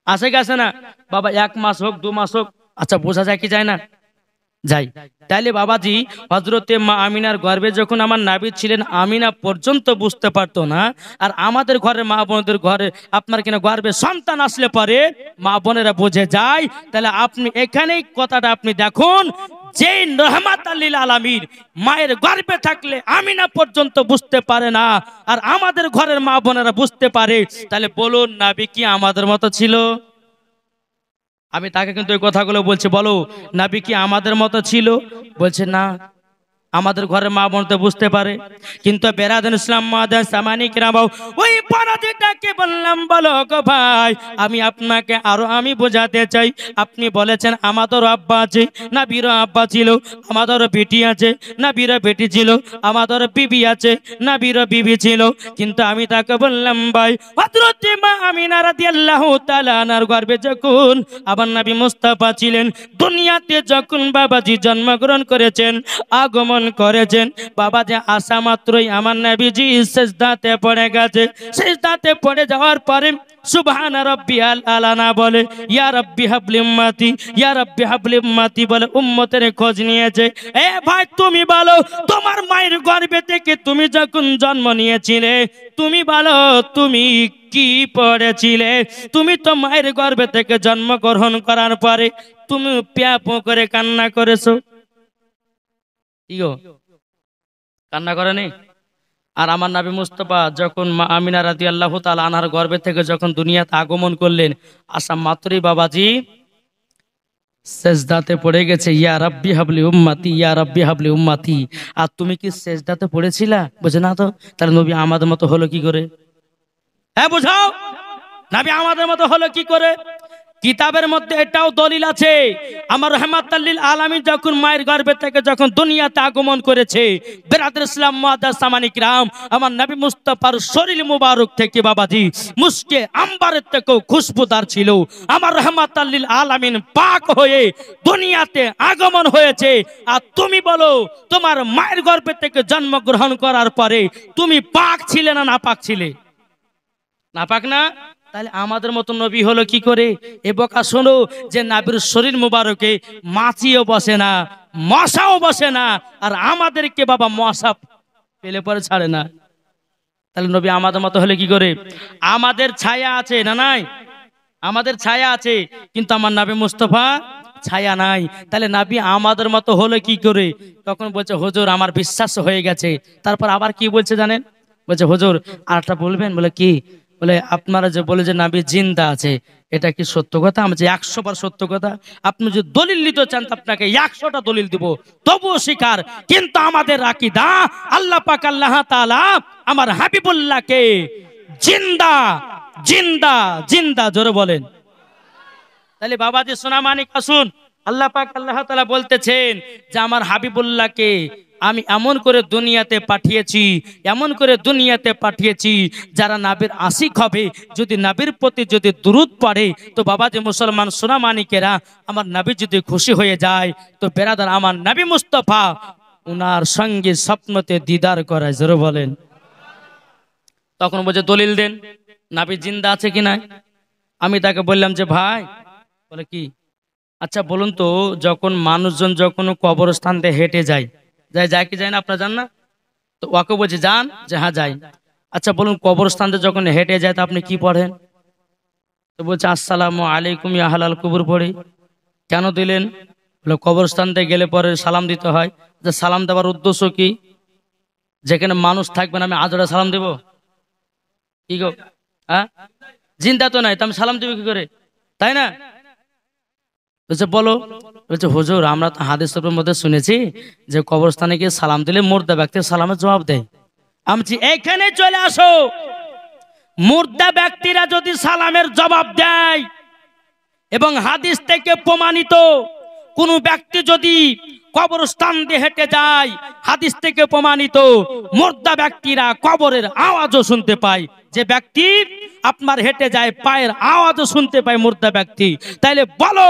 আছে কি আছে না বাবা, 1 মাস হোক 2 মাস হোক, আচ্ছা বোঝা যায় কি যায় না? যাই। তাইলে বাবাজি, হযরতে মা আমিনার গর্ভে যখন আমার নবী ছিলেন, আমিনা পর্যন্ত বুঝতে পারতো না। আর আমাদের ঘরে মা বোনদের ঘরে আপনার কিনা গর্ভে সন্তান আসলে পরে মা বোনেরা বুঝে যায়। তাহলে আপনি এখানেই কথাটা আপনি দেখুন, যে রাহমাতাল লিল আলামিন মায়ের গর্ভে থাকলে আমিনা পর্যন্ত বুঝতে পারে না, আর আমাদের ঘরের মা বোনেরা বুঝতে পারে, তাহলে বলুন নবী কি আমাদের মতো ছিল? আমি তাকে কিন্তু এই কথাগুলো বলছি, বলো নবী কি আমাদের মতো ছিল? বলছে না, আমাদের ঘরের মা বোন তো বুঝতে পারে। কিন্তু বেরাদান ইসলাম মাদান সামানিক রামাও, ওই পরাধীনটাকে বললাম, বলো গো ভাই, আমি আপনাকে আমি বোঝাতে চাই। আপনি বলেছেন আমাদের আব্বা আছে, নবীর আব্বা ছিল, আমাদের বেটি আছে, নবীর বেটি ছিল, আমাদের বিবি আছে, নবীর বিবি ছিল। কিন্তু আমি তাকে বললাম, ভাই, হযরত মা আমিনা রাদিয়াল্লাহু তাআলা আনহার গর্ভে যখন আমার নবী মুস্তাফা ছিলেন, দুনিয়াতে যখন বাবাজি জন্মগ্রহণ করেছেন, আগমন করেছেন, বাবা যে আসা মাত্রই আমার নবীজি সিজদাতে পড়ে গেছে। সিজদাতে পড়ে যাওয়ার পরে সুবহানা রাব্বিয়াল আলা না বলে, ইয়া রাব্বি হাবলি উম্মতি, ইয়া রাব্বি হাবলি উম্মতি বলে উম্মতের খোঁজ নিয়েছে। এ ভাই, তুমি বলো, তোমার মায়ের গর্ভে থেকে তুমি যখন জন্ম নিয়েছিলে, তুমি বলো তুমি কি পড়েছিলে? তুমি তো মায়ের গর্ভে থেকে জন্মগ্রহণ করার পরে তুমি প্যাপো করে কান্না করেছো। কান্না করেনি? আর আমার নবী মুস্তাফা যখন মা আমিনা রাদিয়াল্লাহু তাআলা আনহার গর্ভে থেকে যখন দুনিয়াতে আগমন করলেন, আসা মাত্রই বাবাজি সেজদাতে পড়ে গেছে, ইয়া রাব্বি হাবলি উম্মতি, ইয়া রাব্বি হাবলি উম্মতি। আর তুমি কি সেজদাতে পড়েছিলা? বুঝে না তো, তাহলে নবী আমাদের মতো হলো কি করে? হ্যাঁ বুঝাও, নবী আমাদের মতো হলো কি করে? কিতাবের মধ্যে এটাও দলিল আছে, আমার রাহমাতাল লিল আলামিন যখন মায়ের গর্ভে থেকে যখন দুনিয়াতে আগমন করেছে, বেরাদার ইসলাম মুআদ্দাস সামানিক রাম, আমার নবী মুস্তাফার শরীর মুবারক থেকে বাবাজি মুস্কে আম্বারের থেকেও খুশবুদার ছিল। আমার রাহমাতাল লিল আলামিন পাক হয়ে দুনিয়াতে আগমন হয়েছে। আর তুমি বলো, তোমার মায়ের গর্ভে থেকে জন্মগ্রহণ করার পরে তুমি পাক ছিলে না নাপাক ছিলে? নাপাক না? তাহলে আমাদের মতো নবী হলো কি করে? এ বকা শোনো, যে নবীর শরীর মুবারকে মাছিও বসে না, মশাও বসে না, আর আমাদেরকে বাবা মশা পেলে পরে ছাড়ে না। তাহলে নবী আমাদের মতো হলে কি করে? আমাদের ছায়া আছে না নাই? আমাদের ছায়া আছে, কিন্তু আমার নবী মুস্তাফা ছায়া নাই। তাহলে নবী আমাদের মতো হলো কি করে? তখন বলছে, হুজুর আমার বিশ্বাস হয়ে গেছে। তারপর আবার কি বলছে জানেন? বলছে, হুজুর আরেকটা বলবেন। বলে কি? বলে আপনারা যে বলে যে নবী জিন্দা আছে, এটা কি সত্য কথা? আমি যে 100 বার সত্য কথা। আপনি যদি দলিল নিতে চান আপনাকে 100টা দলিল দিব, তবুও স্বীকার। কিন্তু আমাদের আকীদা, আল্লাহ পাক আল্লাহ তাআলা আমার হাবিবুল্লাহকে জিন্দা জিন্দা জিন্দা, জোরে বলেন। তাহলে বাবাজি সোনা মানিক আসুন, আল্লাহ পাক আল্লাহ তাআলা বলতেছেন যে আমার হাবিবুল্লাহকে আমি এমন করে দুনিয়াতে পাঠিয়েছি, এমন করে দুনিয়াতে পাঠিয়েছি, যারা নবীর আশিক হবে, যদি নবীর প্রতি যদি দুরূদ পড়ে, তো বাবাজি মুসলমান সোনা মানিকেরা, আমার নবী যদি খুশি হয়ে যায়, তো বেরাদার আমার নবী মুস্তাফা উনার সঙ্গে স্বপ্নতে দিদার করায়, জোরে বলেন। তখন বলছে দলিল দেন, নবী জিন্দা আছে কিনা। আমি তাকে বললাম যে ভাই, বলে কি? আচ্ছা বলুন তো, যখন মানুষজন যখন কবরস্থান দিয়ে হেঁটে যায়, যায় যায় কি যায় না, আপনারা যান না? তো ওকে বলছে যান, যে হ্যাঁ যাই। আচ্ছা বলুন, কবরস্থান দিয়ে যখন হেঁটে যায় তো আপনি কি পড়েন? তো বলছে আসসালামু আলাইকুম ইয়া আহলাল কুবুর পড়ি। কেন দিলেন? বলে কবরস্থান দিয়ে গেলে পরে সালাম দিতে হয়। যে সালাম দেওয়ার উদ্দেশ্য কি? যেখানে মানুষ থাকবে না আমি আজরা সালাম দেব? কি গো, হ্যাঁ? জিন্দা তো নাই, তো আমি সালাম দেবো কি করে, তাই না? বলছে বলো। বলছে হুজুর আমরা তো হাদিসের মধ্যে শুনেছি যে কবরস্থানে গিয়ে সালাম দিলে মুর্দা ব্যক্তি সালামের জবাব দেয়। আমি বলছি, এখানে চলে আসো। মুর্দা ব্যক্তিরা যদি সালামের জবাব দেয় এবং হাদিস থেকে প্রমাণিত কোন ব্যক্তি যদি কবরস্থান দিয়ে হেঁটে যায়, হাদিস থেকে প্রমাণিত মুর্দা ব্যক্তিরা কবরের আওয়াজও শুনতে পায়। যে ব্যক্তি আপনার হেঁটে যায় পায়ের আওয়াজও শুনতে পায় মুর্দা ব্যক্তি। তাইলে বলো,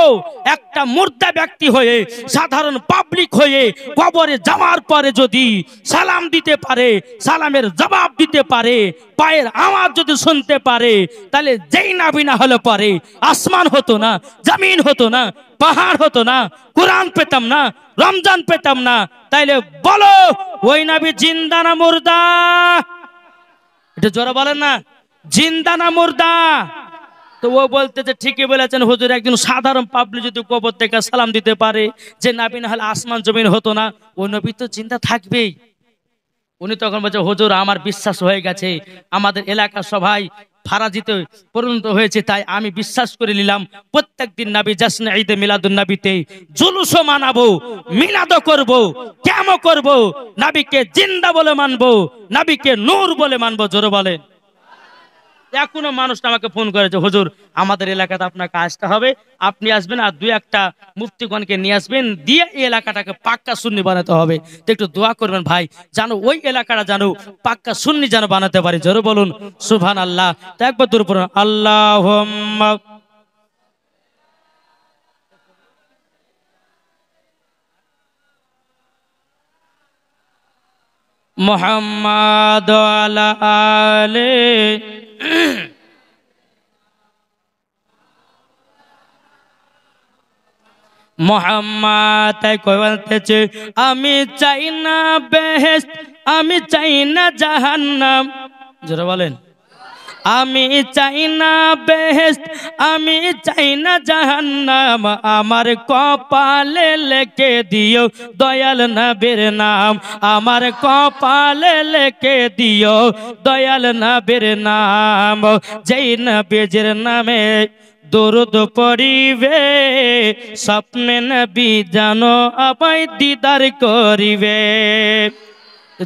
একটা মুর্দা ব্যক্তি হয়ে সাধারণ পাবলিক হয়ে কবরে যাওয়ার পরে যদি সালাম দিতে পারে, সালামের জবাব দিতে পারে, পায়ের আওয়াজ যদি শুনতে পারে, তাহলে যেই নাবি না হলে পরে আসমান হতো না, জমিন হতো না, পাহাড় হতো না, কোরআন পেতাম না, রমজান পেতাম না। তাইলে বলো, ওই নবী জিন্দা না মুর্দা? এটা জোরে বলেন না, জিন্দা না মুর্দা? তো ও বলতে যে ঠিকই বলেছেন হুজুর, একজন সাধারণ পাবলিক যদি কবর থেকে সালাম দিতে পারে, যে নবী না হলে আসমান জমিন হতো না, ওই নবী তো জিন্দা থাকবেই। উনি তখন বলছে হুজুর আমার বিশ্বাস হয়ে গেছে, আমাদের এলাকার সবাই ফারাজিতে পরিণত হয়েছে, তাই আমি বিশ্বাস করে নিলাম প্রত্যেকদিন নবী জাসনে ঈদে মিলাদুন নবীতে জুলুসও মানাবো, মিলাদও করব, কেমও করব, নবীকে জিন্দা বলে মানবো, নবীকে নূর বলে মানবো। জোরে বলে। এখনো মানুষ আমাকে ফোন করেছে, হুজুর আমাদের এলাকাতে আপনার কাজটা হবে, আপনি আসবেন আর দুই একটা মুফতিগণকে নিয়ে আসবেন, দিয়ে এই এলাকাটাকে পাক্কা সুন্নি বানাতে হবে। তো একটু দোয়া করবেন ভাই, জানো ওই এলাকাটা জানো পাক্কা সুন্নি যেন বানাতে পারি। জোরে বলুন সুবহানাল্লাহ। তো একবার দূর পড়ুন আল্লাহুম্মা মুহাম্মাদ আলা আলে মোহাম্মদ। তাই কই বলতেছে, আমি চাই না বেহেশত, আমি চাই না জাহান্নাম। জোরে বলেন। আমি চাই না বেহেশত, আমি চাই না জাহান্নাম, আমার কপালে লিখে দিও দয়াল নবীর নাম, আমার কপালে লিখে দিও দয়াল নবীর নাম। যেই নবীর নামে দরুদ পড়িবে, স্বপ্নে নবী জানো আমায় দিদার করিবে।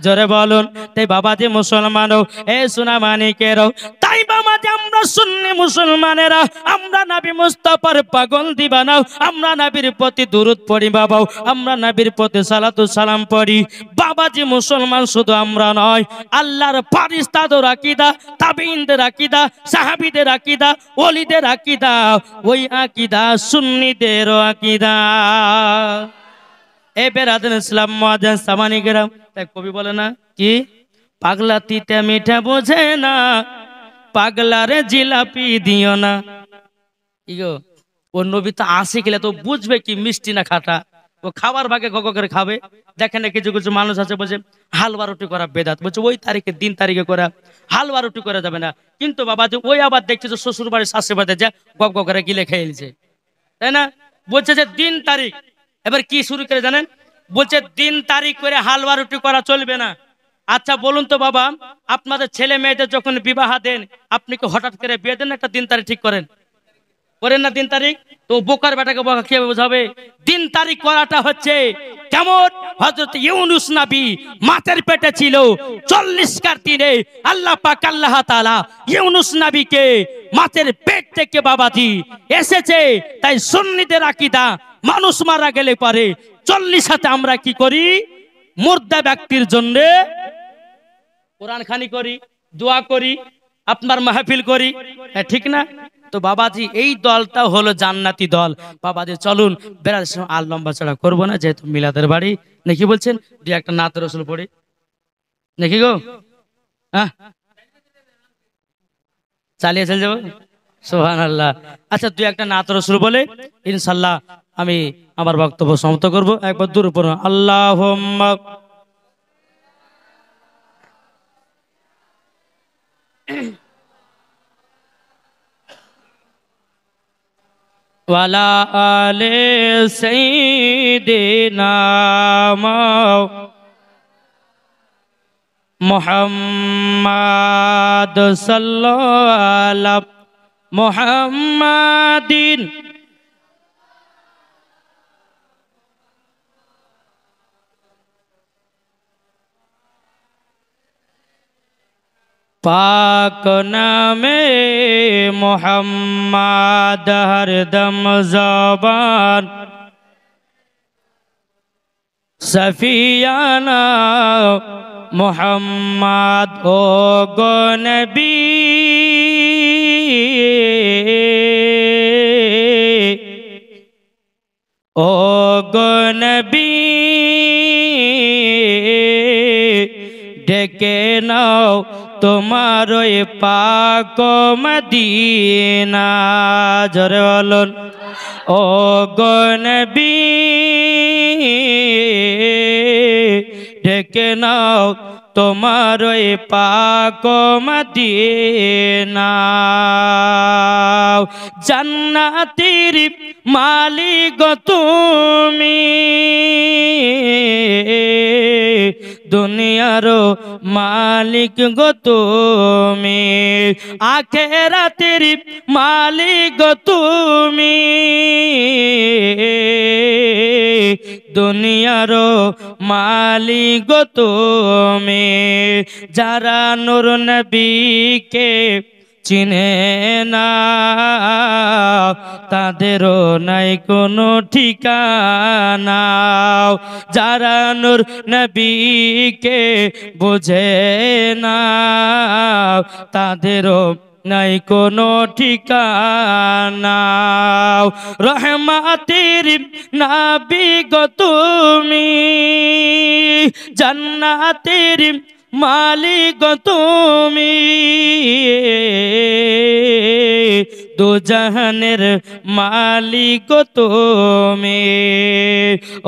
জোরে বলুন। তাই বাবা যে মুসলমানও, এ সোনা মানিকেরও, তাই বাবা যে আমরা সুন্নি মুসলমানেরা, আমরা নবী মুস্তাফার পাগল দিবানা, আমরা নবীর প্রতি দুরূদ পড়ি বাবা, আমরা নবীর প্রতি সালাতু সালাম পড়ি। বাবা যে মুসলমান শুধু আমরা নয়, আল্লাহর ফারিস্তাদের আকীদা, তাবিঈনদের আকীদা, সাহাবীদের আকীদা, ওলিদের আকীদা, ওই আকীদা সুন্নিদেরও আকীদা। এ বেরাদুল ইসলাম মুআজ্জিন সামানি গ্রাম। তাই কবি বলে না কি, পাগলা তিতা মিঠা বোঝে না, পাগলারে জিলাপি দিও না। কি গো, ও নবী তো আসে গেলে তো বুঝবে কি মিষ্টি না খাটা, ও খাবার ভাগে গগ করে খাবে। দেখেন না কিছু কিছু মানুষ আছে বলছে হালুয়া রুটি করা বেদাত, বলছে ওই তারিখে দিন তারিখে করা হালুয়া রুটি করা যাবে না। কিন্তু বাবা যে ওই আবার দেখছে যে শ্বশুর বাড়ি শাশুড়ি বাড়িতে যা গগ গগ করে গিলে খেয়েছে, তাই না? বলছে যে দিন তারিখ, এবার কি শুরু করে জানেন, বলছে দিন তারিখ করে হালুয়া রুটি করা চলবে না। আচ্ছা বলুন তো বাবা, আপনাদের ছেলে মেয়েদের যখন বিবাহ দেন, আপনি কি হঠাৎ করে বিয়ে দেন, একটা দিন তারিখ ঠিক করেন? করেন না দিন তারিখ? তো বোকার বেটাকে বোকা কিভাবে বোঝাবে? দিন তারিখ করাটা হচ্ছে কেমন, হযরত ইউনূস নবী মাছের পেটে ছিল 40 কার দিনে আল্লাহ পাক আল্লাহ তাআলা ইউনূস নবীকে মাছের পেট থেকে বাবাজি এসেছে। তাই সুন্নিদের আকীদা, মানুষ মারা গেলে পরে 40 হাতে আমরা কি করি, মুর্দা ব্যক্তির জন্য কোরআন খানি করি, দোয়া করি, আপনার মাহফিল করি, হ্যাঁ ঠিক না? তো বাবাজি এই দলটা হলো জান্নাতি দল। বাবাজি চলুন, বেড়ার সময় আর লম্বা চড়া করবো না, যেহেতু মিলাদের বাড়ি নাকি বলছেন, দুই একটা নাত রসুল পড়ি নাকি গো, হ্যাঁ চালিয়ে চলে যাবো। সুবহানাল্লাহ। আচ্ছা দুই একটা নাত রসুল বলে ইনশাল্লাহ আমি আমার বক্তব্য সমাপ্ত করব। একবার দূর উপর আল্লাহুম্মা ওয়ালা আলে সাইয়্যিদিনা মুহাম্মাদ সাল্লাল্লাহু আলা মুহাম্মাদিন पाक नामे मोहम्मद हरदम ज़बान सफियाना मोहम्मद ओ गो नबी ओ गो नबी ডেকে নাও তোমার ওই পাক মদিনা জোরে বলুন ও গো নবী ডেকে নাও তোমার ওই পাক মদিনা জান্নাতের মালিক তুমি দুনিয়ার মালিক গো তুমি আখিরাতের মালিক গো তুমি দুনিয়ার মালিক গো তুমি যারা নূর নবীকে চিনে না তাদেরও নাই কোনো ঠিকানা যারা নূর নবীকে বোঝে না তাদেরও নাই কোনো ঠিকানা রহমাতের নবী গো তুমি জান্নাতের মালিক তুমি দো জাহানের মালিক তুমি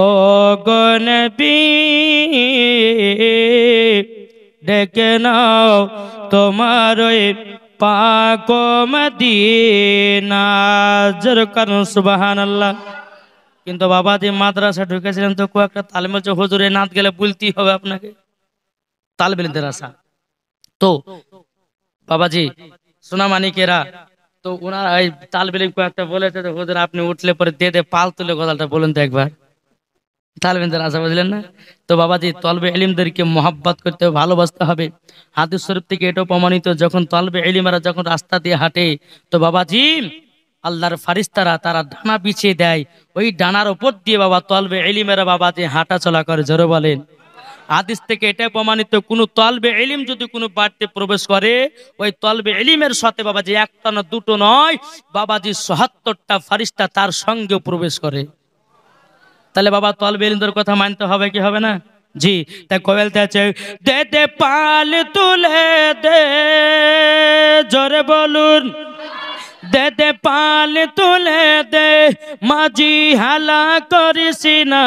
ও গো নবী ডেকে নাও তোমার ওই পাক মদিনা জোরে করুন সুবহানাল্লাহ। কিন্তু বাবা যে মাদ্রাসা ঢুকেছিলেন তো কয়েকটা তালিম হুজুরে নাত গেলে বলতেই হবে আপনাকে তালবেলিদের আশা তো বাবাজি সোনা মানিকেরা তো ওনারা এই তালবেলিম কয়েকটা বলেছে তো হুজুর আপনি উঠলে পরে দে পাল তুলে কথাটা বলুন তো একবার তালবেলিদের আশা বুঝলেন না তো বাবাজি তলবে ইলমদেরকে মোহাব্বত করতে হবে ভালোবাসতে হবে হাদিস শরীফ থেকে এটাও প্রমাণিত যখন তলবে ইলমেরা যখন রাস্তা দিয়ে হাঁটে তো বাবাজি আল্লাহর ফারিস্তারা তারা ডানা বিছিয়ে দেয় ওই ডানার উপর দিয়ে বাবা তলবে ইলমেরা বাবাজি হাঁটা চলা করে জোরে বলেন হাদিস থেকে এটা প্রমাণিত কোন তলবে ইলম যদি কোনো বাড়িতে প্রবেশ করে ওই তলবে ইলমের সাথে বাবাজি একটা না দুটো নয় বাবাজি ৭৭টা ফারিস্তা তার সঙ্গে প্রবেশ করে তাহলে বাবা তলবে ইলমদের কথা মানতে হবে কি হবে না জি তাই কবেলতে আছে দে দে পাল তুলে দে জোরে বলুন দে দে পাল তুলে দে মাঝি হালা করিস না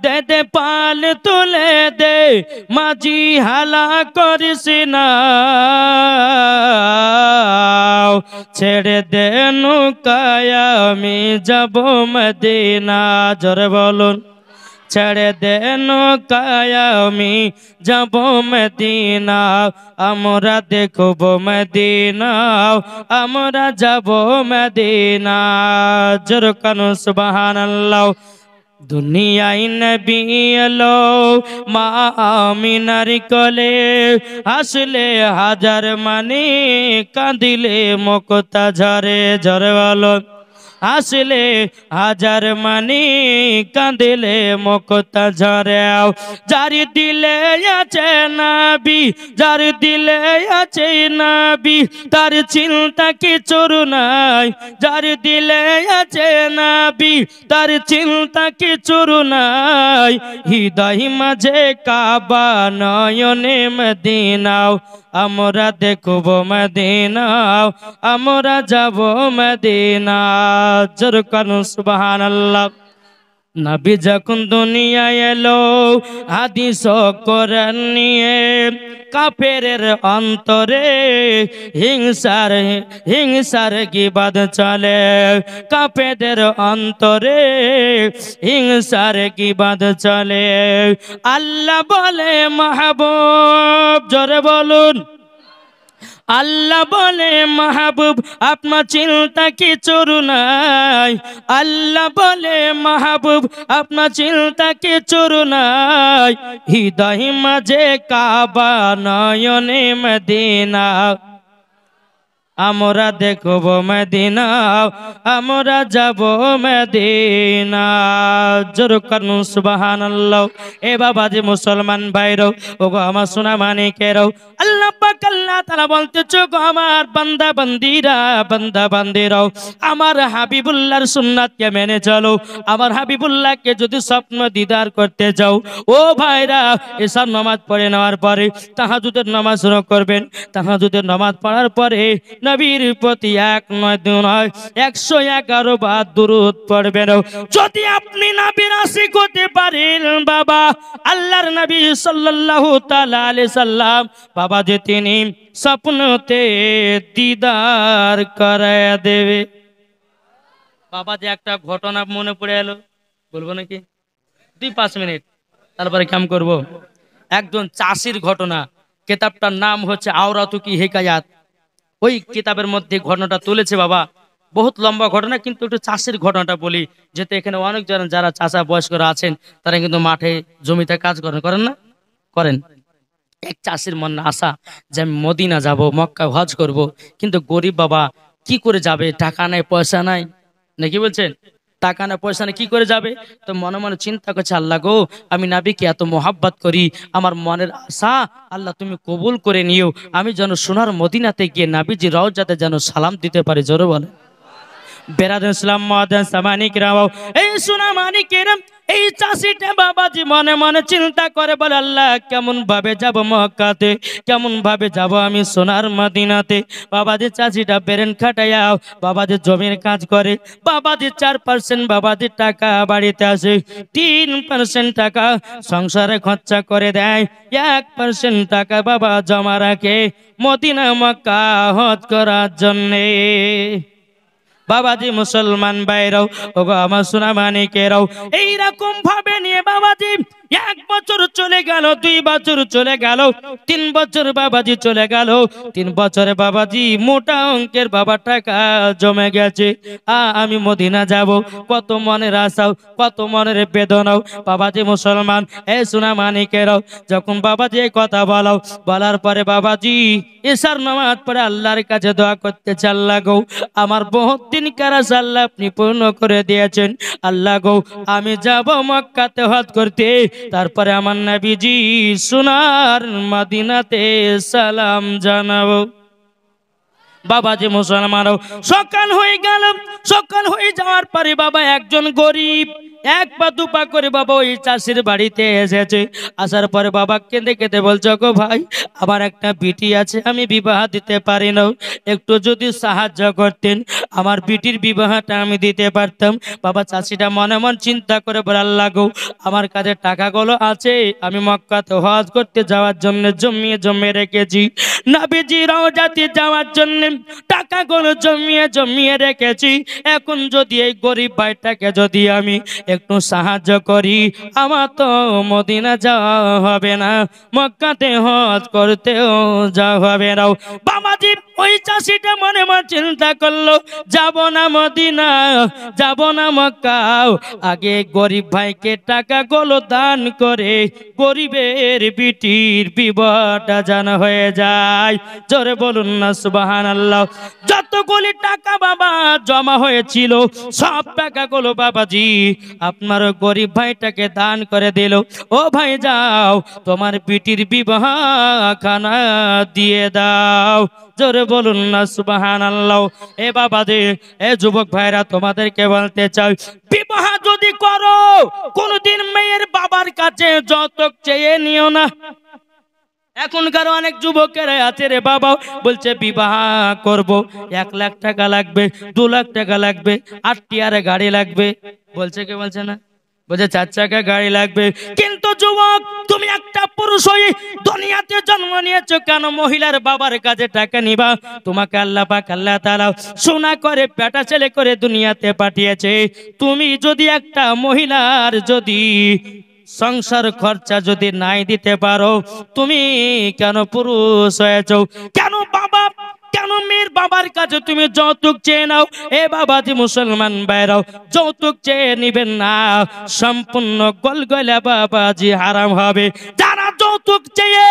দে দে পাল তুলে দে মাঝি হালা করিস না ছেড়ে দে নৌকায় আমি যাব মদিনা জোরে বলুন ছেড়ে দে নৌকায় আমি যাব মদিনা আমরা দেখব মদিনা আমরা যাব মদিনা জোরে কানো সুবহানাল্লাহ দুনিয়ায় নবী এলো মা আমিনার কোলে আসলে হাজার মানে কাঁদিলে মুক্তা ঝরে ঝরে বলো আসলে হাজার মানে কাঁদিলে মুক্তা ঝরে যার দিলে আছে নবী যার দিলে আছে নবী তার চিন্তা কিছুর নাই যার দিলে আছে নবী তার চিন্তা কিছুর নাই হৃদয় মাঝে কাবা নয়নে মদিনা আমরা দেখব মদিনা, আমরা যাব মদিনা। জোর করুন সুবহানাল্লাহ। নবী যখন দুনিয়ায় এলো হাদিস ও কোরআন নিয়ে, কাফেরের অন্তরে হিংসার গীবাদ চলে, কাফেরদের অন্তরে হিংসার গীবাদ চলে। আল্লাহ বলে মাহবুব, জোরে বলুন, আল্লাহ বলে মাহবুব আপনার চিন্তা কিছুর নাই, আল্লাহ বলে মাহবুব আপনার চিন্তা কিছুর নাই। হৃদয় মাঝে কাবা নয়নে মদিনা, আমরা দেখব মদিনা, আমরা যাব মদিনা। জোর করুন সুবহানাল্লাহ। এ বাবা যে মুসলমান ভাইরাও, ওগো আমার সোনা মানিকেরাও, আল্লাহ পাক আল্লাহ তাআলা বলতেছে, গো আমার বান্দা বান্দিরা, বান্দা বান্দিরাও, আমার হাবিবুল্লাহর সুন্নাতকে মেনে চলো। আমার হাবিবুল্লাহকে যদি স্বপ্ন দিদার করতে যাও, ও ভাইরা, এসব নামাজ পড়ে নেওয়ার পরে তাহাজ্জুদের নামাজ শুরু করবেন। তাহাজ্জুদের নামাজ পড়ার পরে নবীর প্রতি এক নয় দুই নয় 111 বার দুরূদ পড়বেন। যদি আপনি নবীর আশিক হতে পারেন বাবা, আল্লাহর নবী সাল্লাল্লাহু তাআলা আলাইহি সাল্লাম বাবা যে তিনি স্বপ্নতে দিদার করায় দেবে। বাবা যে একটা ঘটনা মনে পড়ে এলো, বলবো নাকি 2-5 মিনিট, তারপরে কাম করব। একজন চাষির ঘটনা, কিতাবটার নাম হচ্ছে আওরাতু কি হিকায়াত। ওই কিতাবের মধ্যে ঘটনাটা তুলেছে বাবা, বহুত লম্বা ঘটনা, কিন্তু একটু চাষের ঘটনাটা বলি, যেহেতু এখানে অনেকজন যারা চাষা বয়স্করা আছেন তারা কিন্তু মাঠে জমিতে কাজ করেন না, করেন। এক চাষির মনে আশা যে আমি মদিনা যাব, মক্কা হজ করব, কিন্তু গরিব বাবা কি করে যাবে, টাকা নাই পয়সা নাই, নাকি বলছেন, টাকা না পয়সা না কি করে যাবে। তো মনে মনে চিন্তা করছে, আল্লাহ গো আমি নবীকে এত মোহাব্বত করি, আমার মনের আশা আল্লাহ তুমি কবুল করে নিও, আমি যেন সোনার মদিনাতে গিয়ে নবীজি রওজাতে যেন সালাম দিতে পারি। জোরে বলে বেরাদুল ইসলাম মাদান সামানিকরাম, এই সোনা মানিকেরাম, এই চাষিটা বাবাজি মনে মনে চিন্তা করে, বলে আল্লাহ কেমন ভাবে যাব মক্কাতে, কেমন ভাবে যাব আমি সোনার মদিনাতে। বাবাজি চাষিটা বেরেন খাটাইয়া বাবাজি জমির কাজ করে, বাবাজি 4% বাবাজি টাকা বাড়িতে আসে, 3% টাকা সংসারে খরচা করে দেয়, 1% টাকা বাবা জমা রাখে মদিনা মক্কা হজ করার জন্যে। বাবাজি মুসলমান ভাইরাও, ওগো আমার সোনা মানিকেরাও, এইরকম ভাবে নিয়ে বাবাজি 1 বছর চলে গেল, 2 বছর চলে গেল, 3 বছর বাবাজি চলে গেল। 3 বছরে বাবাজি মোটা অঙ্কের বাবা টাকা জমে গেছে। আমি মদিনা যাব, কত মনের আশাও, কত মনের বেদনাও। বাবাজি মুসলমান, এ সোনা মানিকেরাও, যখন বাবাজি এই কথা বলার পরে বাবাজি এশার নামাজ পড়ে আল্লাহর কাছে দোয়া করতে চাল, আল্লাহ গো আমার বহুত দিন কারাস আল্লাহ আপনি পূর্ণ করে দিয়েছেন, আল্লাহ গো আমি যাব মক্কাতে হজ করতে, তারপরে আমার নবীজি সোনার মদিনাতে সালাম জানাবো। বাবাজি মুসলমানও, সকাল হয়ে গেল, সকাল হয়ে যাওয়ার পরে বাবা একজন গরিব 1 পা 2 পা করে বাবা ওই চাষির বাড়িতে এসেছে। আসার পরে বাবা কেঁদে কেঁদে বলছে, গো ভাই আমার একটা বিটি আছে, আমি বিবাহ দিতে পারি না, একটু যদি সাহায্য করতেন আমার বিটির বিবাহটা আমি দিতে পারতাম। বাবা চাষিটা মনে মন চিন্তা করে বলে, আল্লাহ গো আমার কাছে টাকাগুলো আছে, আমি মক্কাতে হজ করতে যাওয়ার জন্য জমিয়ে রেখেছি, নবীজি রওজাতে যাওয়ার জন্য টাকাগুলো জমিয়ে রেখেছি। এখন যদি এই গরিব ভাইটাকে যদি আমি একটু সাহায্য করি, আমার তো মদিনা যাওয়া হবে না, মক্কাতে হজ করতেও যাওয়া হবে না। বাবাজি ওই চাষিটা মনে মনে চিন্তা করলো, যাব না মদিনা, যাব না মক্কা, আগে গরিব ভাইকে টাকাগুলো দান করে গরিবের বিটির বিবাহটা জানা হয়ে যায়। জোরে বলুন না সুবহানাল্লাহ। যতগুলি টাকা বাবা জমা হয়েছিল সব টাকাগুলো বাবাজি আপনার গরিব ভাইটাকে দান করে দিল। ও ভাই যাও তোমার বিটির বিবাহ খানা দিয়ে দাও। জোরে বলুন না সুবহানাল্লাহ। এ বাবাজি, এ যুবক ভাইরা তোমাদেরকে বলতে চাই, বিবাহ যদি করো কোনদিন মেয়ের বাবার কাছে যৌতুক চেয়ে নিও না। এখনকার অনেক যুবকেরা আছে রে বাবা, বলছে বিবাহ করব, 1 লাখ টাকা লাগবে, 2 লাখ টাকা লাগবে, 8 টিয়ারে গাড়ি লাগবে। বলছে কে বলছে না? বলছে 4 চাকা গাড়ি লাগবে। কিন্তু যুবক, তুমি একটা পুরুষ হয়ে দুনিয়াতে জন্ম নিয়েছো, কেন মহিলার বাবার কাছে টাকা নিবা? তোমাকে আল্লাহ পাক আল্লাহ তাআলা সোনা করে বেটা ছেলে করে দুনিয়াতে পাঠিয়েছে। তুমি যদি একটা মহিলার যদি সংসার খরচা যদি নাই দিতে পারো, তুমি কেন পুরুষ হয়েছো? কেন বাবা, কেন মেয়ের বাবার কাছে তুমি যৌতুক চেয়ে নাও? এ বাবাজি মুসলমান ভাইরাও, যৌতুক চেয়ে নিবেন না, সম্পূর্ণ গলগলা বাবাজি হারাম হবে। যারা যৌতুক চেয়ে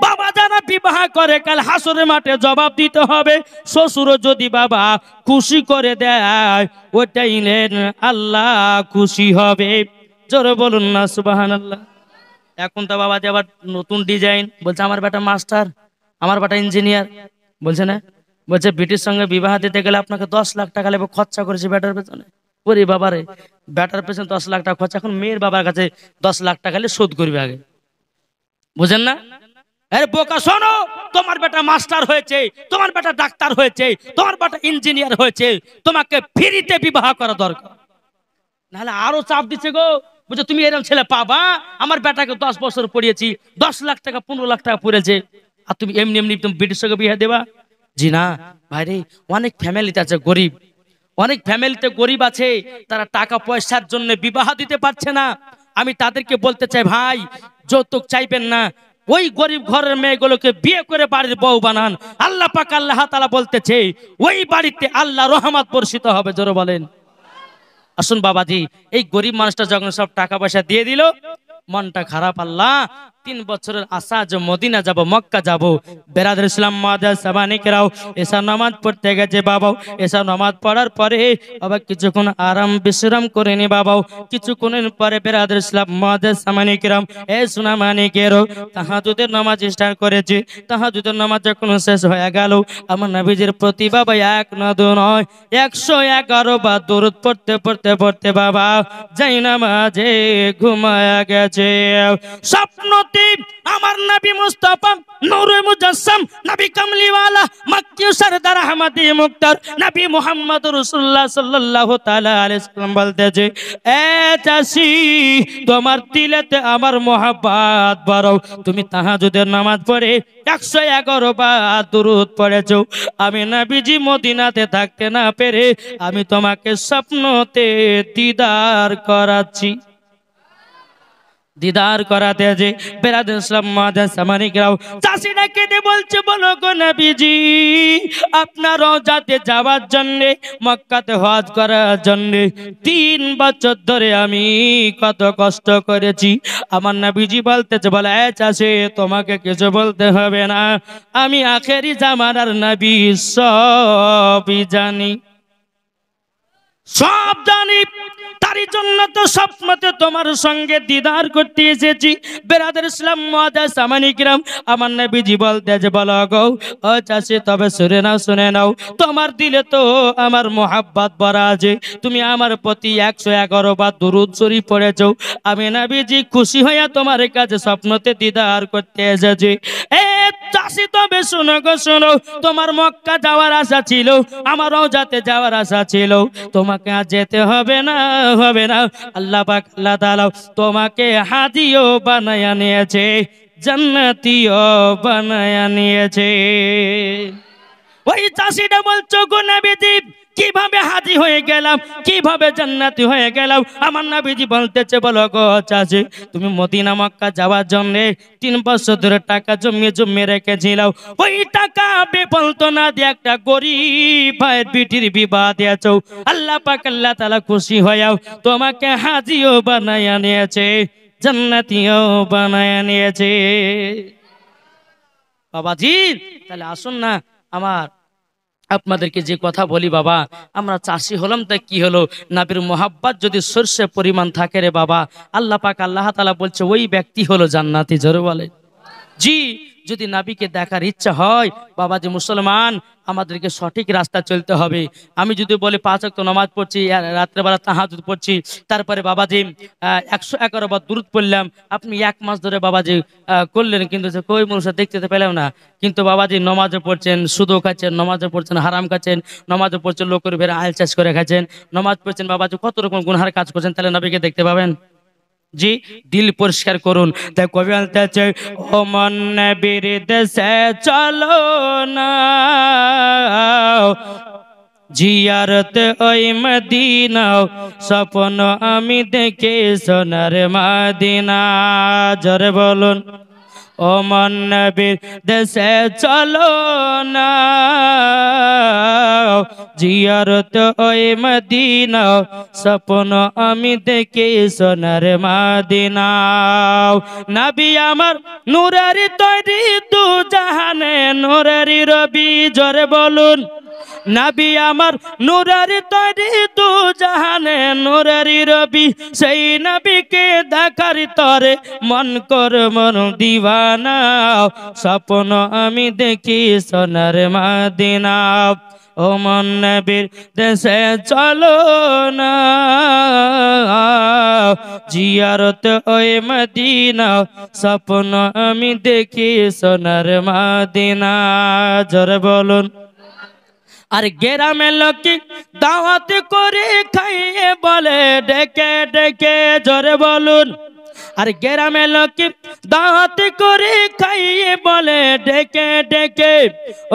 বাবা যারা বিবাহ করে, কাল হাসরের মাঠে জবাব দিতে হবে। শ্বশুর যদি বাবা খুশি করে দেয়, ওটাই আল্লাহ খুশি হবে। জোরে বলুন না সুবহানাল্লাহ। এখন তো বাবা আবার নতুন ডিজাইন, বলছে আমার বেটা মাস্টার, আমার বেটা ইঞ্জিনিয়ার। বলছে না, বলছে বেটির সঙ্গে বিবাহ দিতে গেলে আপনাকে 10 লাখ টাকা লাগবে, খরচা করেছে বেটার পেছনে। ওরে বাবারে, বেটার পেছনে 10 লাখ টাকা খরচা। এখন মেয়ের বাবার কাছে 10 লাখ টাকা হলে শোধ করবে আগে, বুঝেন না? আরে বোকা শোনো, তোমার বেটা মাস্টার হয়েছে, তোমার বেটা ডাক্তার হয়েছে, তোমার বেটা ইঞ্জিনিয়ার হয়েছে, তোমাকে ফ্রিতে বিবাহ করা দরকার, নাহলে আরো চাপ দিচ্ছে গো। বুঝছো, তুমি এরকম ছেলে পাবা? আমার বেটাকে 10 বছর পড়িয়েছি, 10 লাখ টাকা 15 লাখ টাকা পড়েছে, আর তুমি এমনি এমনি তুমি বেটির সঙ্গে বিয়ে দেবা? জি না ভাইরে, অনেক ফ্যামিলিতে আছে গরিব, অনেক ফ্যামিলিতে গরিব আছে, তারা টাকা পয়সার জন্য বিবাহ দিতে পারছে না। আমি তাদেরকে বলতে চাই, ভাই যৌতুক চাইবেন না, ওই গরিব ঘরের মেয়েগুলোকে বিয়ে করে বাড়ির বউ বানান। আল্লাহ পাক আল্লাহ তাআলা বলতেছে, ওই বাড়িতে আল্লাহ রহমত বর্ষিত হবে। জোরে বলেন। আসুন বাবাজি, এই গরিব মানুষটা যখন সব টাকা পয়সা দিয়ে দিল, মনটা খারাপ। আল্লাহ 3 বছরের আশা যে মদিনা যাব, মক্কা যাব। বেরাদর ইসলাম মাদার সাবানিকেরাও এসা নামাজ পড়তে গেছে বাবাও। এসা নামাজ পড়ার পরে আবার কিছুক্ষণ আরাম বিশ্রাম করে নি বাবাও। কিছুক্ষণের পরে বেরাদর ইসলাম মাদার সাবানিকেরাও এ সোনা মানিকেরও তাহাজ্জুদের নামাজ স্টার্ট করেছে। তাহাজ্জুদের নামাজ যখন শেষ হয়ে গেল, আমার নবীজির প্রতি বাবা 1 না 2 নয় 111 বার দরুদ পড়তে পড়তে পড়তে বাবা যাই নামাজে ঘুমায়া গেছে। স্বপ্নতে আমার নবী মুস্তাফা নূরে মুজাসসাম, নবী কামলিওয়ালা, মক্কি সরদার আহমদী মুক্তার নবী মুহাম্মদ রাসূলুল্লাহ সাল্লাল্লাহু তাআলা আলাইহি সাল্লাম বলতেছে, এ চাচি তোমার দিলেতে আমার মহব্বত বাড়াও। তুমি তাহাজ্জুদের নামাজ পড়ে 111 বার দরুদ পড়েছো। আমি নবীজি মদিনাতে থাকতে না পেরে আমি তোমাকে স্বপ্নতে দিদার করাচ্ছি। দিদার করাতে যে বেরাদর ইসলাম মাদার সামানিকরাও চাষিরা কেঁদে বলছে, বলো গো নবীজি, আপনার রওজাতে যাওয়ার জন্য, মক্কাতে হজ করার জন্য 3 বছর ধরে আমি কত কষ্ট করেছি। আমার নবীজি বলতেছে, বলে এ চাষি তোমাকে কিছু বলতে হবে না, আমি আখেরি জামানার নবী, সবই জানি, সব জানি। তারই জন্য তো স্বপ্নতে তোমার সঙ্গে দিদার করতে এসেছি। বেরাদর ইসলাম মাদার সামানিকরাম আমার নবীজি বলতেছে, বলো গো ও চাচি তবে শুনে নাও, শুনে নাও, তোমার দিলে তো আমার মোহাব্বত ভরা আছে। তুমি আমার প্রতি 111 বার দুরূদ শরীফ পড়েছো। আমি নবীজি খুশি হয়ে তোমার কাছে স্বপ্নতে দিদার করতে এসেছি। এ চাচি তবে শোনো গো শোনো, তোমার মক্কা যাওয়ার আশা ছিল, আমার রওজাতে যাওয়ার আশা ছিল, তোমাকে আর যেতে হবে না, হবে না। আল্লাহ পাক আল্লাহ তাআলা তোমাকে হাদিও বানায়া নিয়েছে, জান্নাতীও বানায়া নিয়েছে। ওই চাষিটা বলছো, গো নবীজি কিভাবে হাজি হয়ে গেলাম, কিভাবে জান্নাতি হয়ে গেলাম? আমার নবীজি বলতেছে, বলো গো চাচি, তুমি মদিনা মক্কা যাওয়ার জন্য 3 বছর ধরে টাকা জমিয়ে রেখেছিলাম। ওই টাকা বেফালতু না দিয়ে একটা গরিব ভাইয়ের বিটির বিবাহ দিয়েছো। আল্লাহ পাক আল্লাহ তাআলা খুশি হয়েও তোমাকে হাজিও বানায়া নিয়েছে, জান্নাতিও বানায়া নিয়েছে। বাবাজি তাহলে আসুন না, আমার আপনাদেরকে যে কথা বলি বাবা, আমরা চাষি হলাম তাই কি হলো, নবীর মোহাব্বত যদি সরষে পরিমাণ থাকে রে বাবা, আল্লাহ পাক আল্লাহ তাআলা বলছে ওই ব্যক্তি হলো জান্নাতি। জোরে বলে। জি, যদি নবীকে দেখার ইচ্ছা হয় বাবাজি মুসলমান, আমাদেরকে সঠিক রাস্তা চলতে হবে। আমি যদি বলি 5 ওয়াক্ত নামাজ পড়ছি, রাত্রেবেলা তাহাজ্জুদ পড়ছি, তারপরে বাবাজি 111 বার দুরূদ পড়লাম, আপনি 1 মাস ধরে বাবাজি করলেন, কিন্তু সে কই মানুষ দেখতে তো পেলাম না। কিন্তু বাবাজি নমাজও পড়ছেন, সুদও খাচ্ছেন, নমাজও পড়ছেন, হারাম খাচ্ছেন, নমাজও পড়ছেন, লোকের ভেড়া আইল চাষ করে খাচ্ছেন, নমাজ পড়ছেন বাবাজি, কত রকম গুনহার কাজ করছেন, তাহলে নবীকে দেখতে পাবেন? জি, দিল পরিষ্কার করুন। তাই কবি বলতেছে, ও মন নবীর দেশে চলো না, জিয়ারত ওই মদিনা, স্বপ্ন আমি দেখে সোনার মদিনা। জোরে বলুন, ও মন নবীর দেশে চলো না, জিয়ারত ওই মদিনা, স্বপ্ন আমি দেখি সোনার মদিনা। নবী আমার নূরের তৈরি, দু জাহানে নূরের রবি। জোরে বলুন, নবী আমার নূরের তৈরি, দু জাহানে নূরের রবি। সেই নবীকে দেখার তরে মন কর মন দিওয়ানা, স্বপ্ন আমি দেখি সোনার মদিনা। ও মন নবীর দেশে চলো না, জিয়ারত ওই মদিনা, স্বপ্ন আমি দেখি সোনার মদিনা। জোরে বলুন। আর গ্রামের লোকে দাওয়াত করে খাইয়ে বলে ডেকে ডেকে। জোরে বলুন। আর গ্রামের লোকে দাওয়াত করে খাইয়ে বলে ডেকে ডেকে,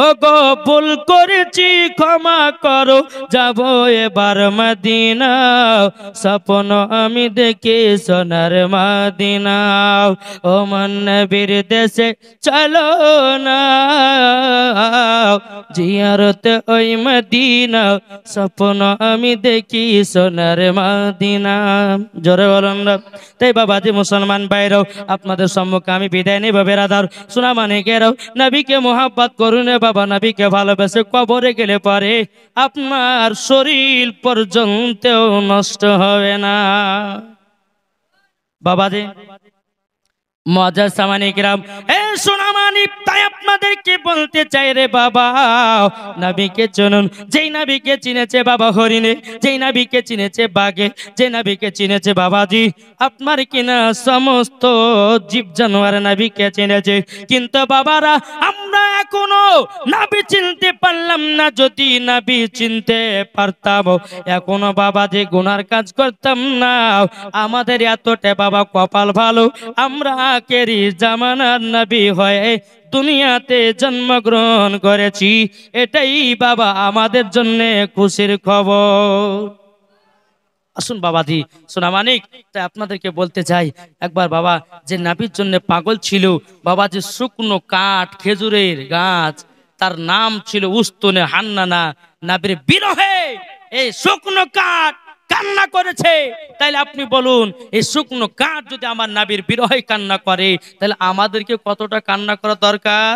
ও গো ভুল করেছি ক্ষমা করো, যাব এবার মদিনা, স্বপ্ন আমি দেখি সোনার মদিনা। ও মন নবীর দেশে চলো না, জিয়ারত ওই মদিনা, স্বপ্ন আমি দেখি সোনার মদিনা। জোরে বলুন না। তাই বাবাজি মুসলমান ভাইরাও, আপনাদের সম্মুখে আমি বিদায় নেব বেরাদার, শোনা মানে গেরাও, নবীকে মোহাব্বত করুন রে বাবা, নবীকে ভালোবেসে কবরে গেলে পরে আপনার শরীর পর্যন্ত নষ্ট হবে না। বাবাজি মজার সামানিকরাম, এ সোনামানি, তাই আপনাদেরকে বলতে চাই রে বাবা, নবীকে চিনুন। যেই নবীকে চিনেছে বাবা হরিণে, যেই নবীকে চিনেছে বাঘে, যে নবীকে চিনেছে বাবাজি আপনার কিনা সমস্ত জীব জানোয়ার নবীকে চিনেছে। কিন্তু বাবারা আমরা এখনো নবী চিনতে পারলাম না। যদি নবী চিনতে পারতাম, এখনো বাবাজি গুনার কাজ করতাম না। আমাদের এতটা বাবা কপাল ভালো, আমরা আখেরি জামানার নবী হয়ে দুনিয়াতে জন্মগ্রহণ করেছি, এটাই বাবা আমাদের জন্য খুশির খবর। আসুন বাবাজি সোনা মানিক, তাই আপনাদেরকে বলতে চাই, একবার বাবা যে নবীর জন্য পাগল ছিল, বাবা যে শুকনো কাঠ খেজুরের গাছ, তার নাম ছিল উস্তুনে হান্নানা, নবীর বিরহে এই শুকনো কাঠ কান্না করেছে। তাইলে আপনি বলুন, এই শুকনো কাঠ যদি আমার নবীর বিরহে কান্না করে, তাহলে আমাদেরকে কতটা কান্না করা দরকার?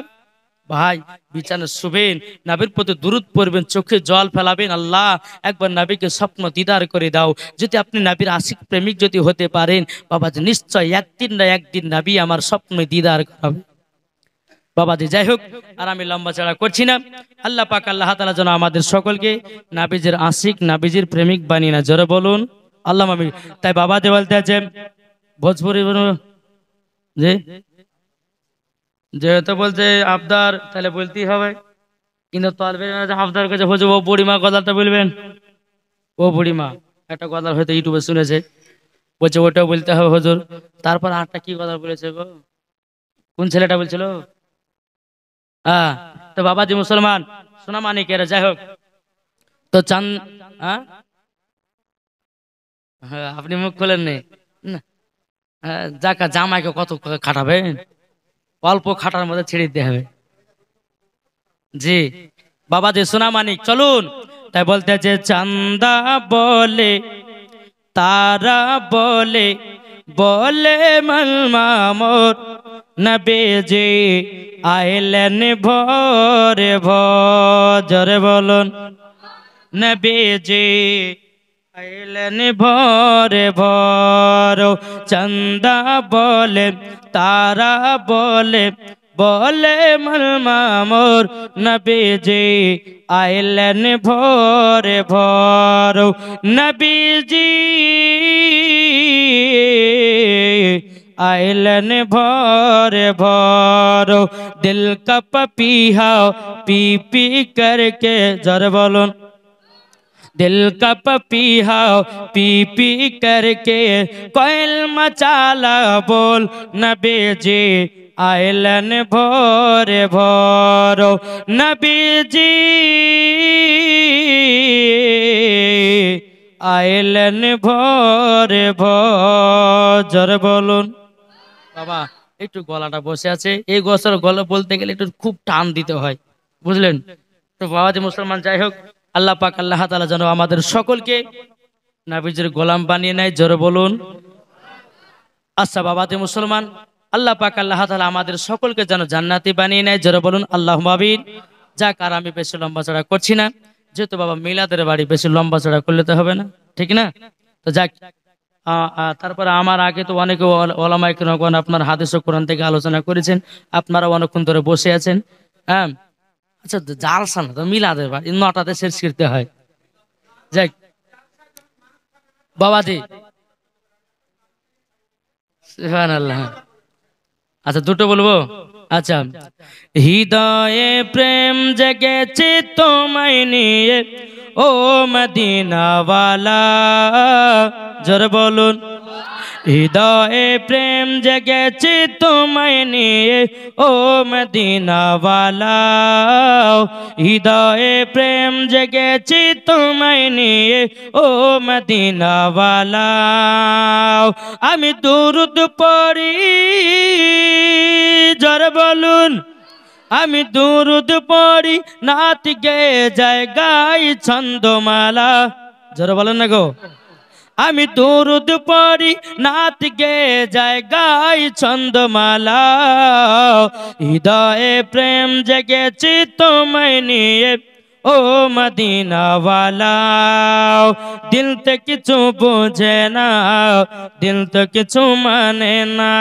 ভাই বিছানা শুবেন, নবীর প্রতি দুরূদ পড়বেন, চোখে জল ফেলাবেন, আল্লাহ একবার নবীকে স্বপ্ন দিদার করে দাও। যদি আপনি নবীর আশিক প্রেমিক যদি হতে পারেন, বাবাজি নিশ্চয় একদিন না একদিন নবী আমার স্বপ্ন দিদার করাবে। বাবাজি যাই হোক, আর আমি লম্বা চড়া করছি না। আল্লাহ পাক আল্লাহ তাআলা যেন আমাদের সকলকে নবীজির আশিক নবীজির প্রেমিক বানিয়ে না। জোরে বলুন আল্লাহ আমিন। তাই বাবাজি বলতে আছে ভোজপুরি যে যেহেতু বলছে আবদার, তাহলে বলতেই হবে। কিন্তু আবদার কাছে হচ্ছে ও বুড়িমা গজালটা বলবেন। ও বুড়িমা একটা গজাল হয়তো ইউটিউবে শুনেছে, বলছে ওটাও বলতে হবে হুজুর। তারপর আটটা কি গজাল বলেছে গো, কোন ছেলেটা বলছিল? হ্যাঁ, তো বাবাজি মুসলমান সোনা মানিকেরা, যাই হোক তো চান। হ্যাঁ, আপনি মুখ খোলেন নি, যাকা জামাইকে কত খাটাবেন, অল্প খাটার মধ্যে ছেড়ে দিতে হবে। জি বাবাজি সোনা মানিক চলুন। তাই বলতে যে চান্দা বলে তারা বলে, বলে মামর নবীজি আইলেন ভোরে ভোর। জোরে বলুন, নবীজি আইলেন ভরে ভর চন্দা বলে তারা বলে বলে মামুর নবীজি আইলেন ভরে ভর নবীজি आइलन भोर भोर दिल का पपीहा पी पी करके जर बोलूं दिल का पपीहा पी पी करके कोयल मचाला बोल नबी जी आइलन भोर भोर नबी जी आइलन भोर भोर जर बोलूं বাবা একটু গলাটা বসে আছে এই গোসর গলা বলতে গেলে একটু খুব টান দিতে হয় বুঝলেন তো বাবাজি মুসলমান যাই হোক আল্লাহ পাক আল্লাহ তাআলা যেন আমাদের সকলকে নবীজির গোলাম বানিয়ে নেয় জোরে বলুন আচ্ছা বাবাজি মুসলমান আল্লাহ পাক আল্লাহ তাআলা আমাদের সকলকে যেন জান্নাতি বানিয়ে নেয় জোরে বলুন আল্লাহুম্মা আমিন যাক আর আমি বেশি লম্বা চড়া করছি না যেহেতু বাবা মিলাদের বাড়ি বেশি লম্বা চড়া করলে তো হবে না ঠিক না তো যাক তারপরে আমার আগে তো অনেকে ওলামায়ে কেরাম আপনার হাদিস ও কোরআন থেকে আলোচনা করেছেন আপনারা অনেকক্ষণ ধরে বসে আছেন হ্যাঁ আচ্ছা জালসা না তো মিলাদের বাড়ি 9টাতে শেষ করতে হয় যাক বাবাজি সুবহানাল্লাহ আচ্ছা দুটো বলবো আচ্ছা হৃদয়ে প্রেম জেগেছে তোমায় নিয়ে ও মদিনাওয়ালা জোরে বলুন হৃদয়ে প্রেম জেগেছে তোমায় নিয়ে ও মদিনাওয়ালা হৃদয়ে প্রেম জেগেছে তোমায় নিয়ে ও মদিনাওয়ালা আমি দুরূদ পড়ি জোরে বলুন আমি দুরূদ পড়ি নাত গেয়ে যায় গাই ছন্দমালা জোরে বলেন না গো আমি দুরূদ পড়ি নাত গেয়ে যায় গাই ছন্দমালা হৃদয়ে প্রেম জেগেছে তোমায় নিয়ে ও মদিনাওয়ালা দিল তো কিছু বোঝে না দিল তো কিছু মানে না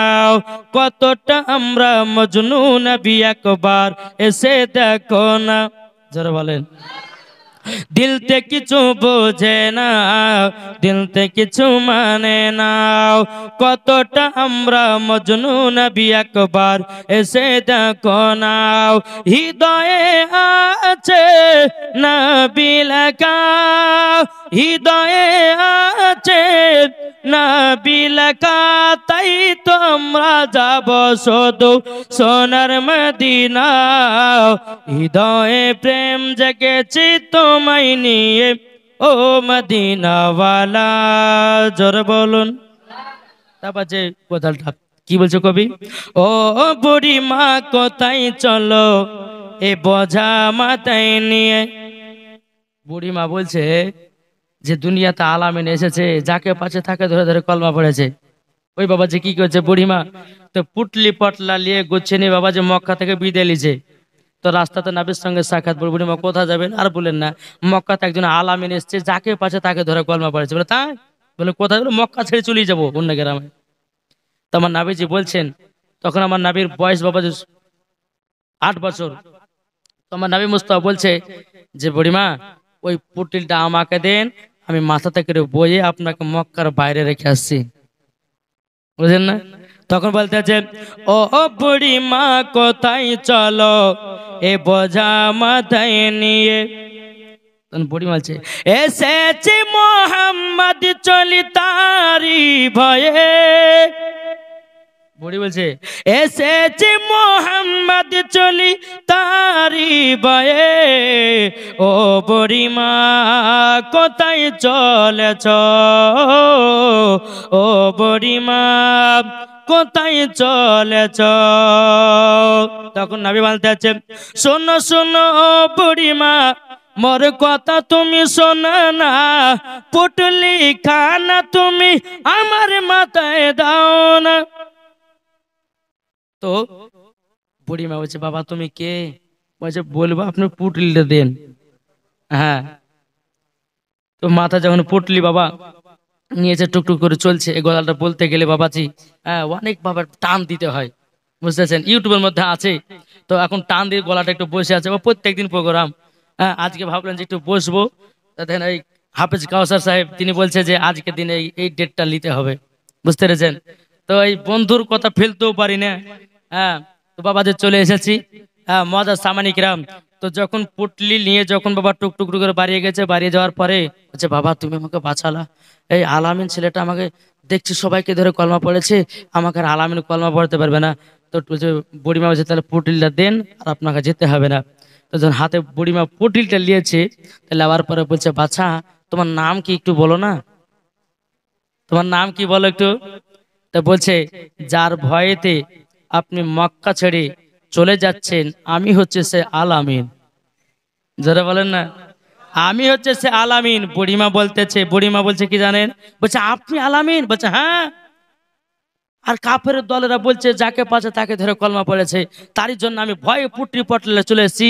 কতটা আমরা মজনু নবী একবার এসে দেখো না জোরে বলেন দিল তে কিছু বোঝে না দিল তে কিছু মানে না কতটা আমরা মজনু নবী একবার এসে দেখো না হৃদয়ে আছে নবী লেখা হৃদয়ে আছে নবী লেখা তাই তো আমরা যাব শুধু সোনার মদিনা হৃদয়ে প্রেম জেগেছে তোমায় নিয়ে ও মদিনাওয়ালা জোরে বলুন তারপর যে কথাটা কি বলছো কবি ও বুড়ি মা কোথায় চলো এ বোঝা মাথায় নিয়ে বুড়ি মা বলছে যে দুনিয়াতে আলামিন এসেছে যাকে পাশে থাকে ধরে ধরে কলমা পড়েছে ওই বাবাজি কি করছে বুড়িমা তো পুটলি পটলা নিয়ে গুছিয়ে নিয়ে বাবাজি মক্কা থেকে বিদায় লিছে তো রাস্তাতে নবীর সঙ্গে সাক্ষাৎ বুড়িমা কোথায় যাবেন আর বলেন না মক্কাতে একজন আলামিন এসেছে যাকে পাশে তাকে ধরে কলমা পড়েছে বলে তাই বলে কোথায় বলে মক্কা ছেড়ে চলে যাবো অন্য গ্রামে তো আমার নাবিজি বলছেন তখন আমার নাবির বয়স বাবাজি 8 বছর তো আমার নাবি মুস্তাফা বলছে যে বুড়িমা ওই পুটলিটা আমাকে দেন আমি মাথাতে করে বইয়ে আপনাকে মক্কার বাইরে রেখে আসছি বুঝলেন না তখন বলতে আছে ও বুড়ি মা কোথায় চলো এ বোঝা মাথায় নিয়ে বুড়ি বলছে এসেছে মোহাম্মদ চলি তারি ভয়ে বুড়ি বলছে এসেছে মোহাম্মদ চলি তারি ভয়ে ও বুড়ি মা কোথায় চলেছ ও বুড়ি মা কোথায় চলেছ তখন নবী বলতে আছে শোনো শোনো বুড়ি মা মোর কথা তুমি শোনো না পুটলি খানা তুমি আমার মাথায় দাও না তো বুড়িমা বলছে বাবা তুমি কে বলছে বলবো আপনি পুটলিটা দেন হ্যাঁ তো মাথা যখন পুটলি বাবা নিয়েছে, টুকটুক করে চলছে, এই গলাটা বলতে গেলে বাবাজি অনেক বাবা টান দিতে হয়, বুঝতেছেন, ইউটিউবের মধ্যে আছে। তো এখন টান দিয়ে গলাটা একটু বসে আছে, ও প্রত্যেকদিন প্রোগ্রাম। আজকে ভাবলেন যে একটু বসবো। দেখেন এই হাফেজ কাউসার সাহেব তিনি বলছে যে আজকে দিনে এই ডেটটা নিতে হবে, বুঝতে পেরেছেন। তো এই বন্ধুর কথা ফেলতেও পারি না। তো বাবাজি চলে এসেছি। মজা সামানিকরাম। তো যখন পুটলি নিয়ে যখন বাবা টুকটুক করে বাড়িয়ে গেছে, বাড়িয়ে যাওয়ার পরে বলছে, বাবা তুমি আমাকে বাঁচালা, এই আলামিন ছেলেটা আমাকে দেখছি সবাইকে ধরে কলমা পড়েছে, আমাকে আর আলামিন কলমা পড়তে পারবে না। তো বুড়িমা বলছে তাহলে পুটলিটা দেন, আর আপনাকে যেতে হবে না। তো যখন হাতে বুড়িমা পুটলিটা নিয়েছে, তাহলে আবার পরে বলছে, বাছা তোমার নাম কি একটু বলো না, তোমার নাম কি বলো একটু। তো বলছে, যার ভয়েতে আপনি মক্কা ছেড়ে চলে যাচ্ছেন আমি হচ্ছে সে আলামিন। যারা বলেন না, আমি হচ্ছে সে আলামিন। বুড়িমা বলতেছে, বুড়িমা বলছে কি জানেন, বলছে আপনি আলামিন, বলছে হ্যাঁ। আর কাফের দলেরা বলছে যাকে পাচ্ছে তাকে ধরে কলমা পড়েছে, তারই জন্য আমি ভয়ে পুটরি পটলে চলে এসেছি।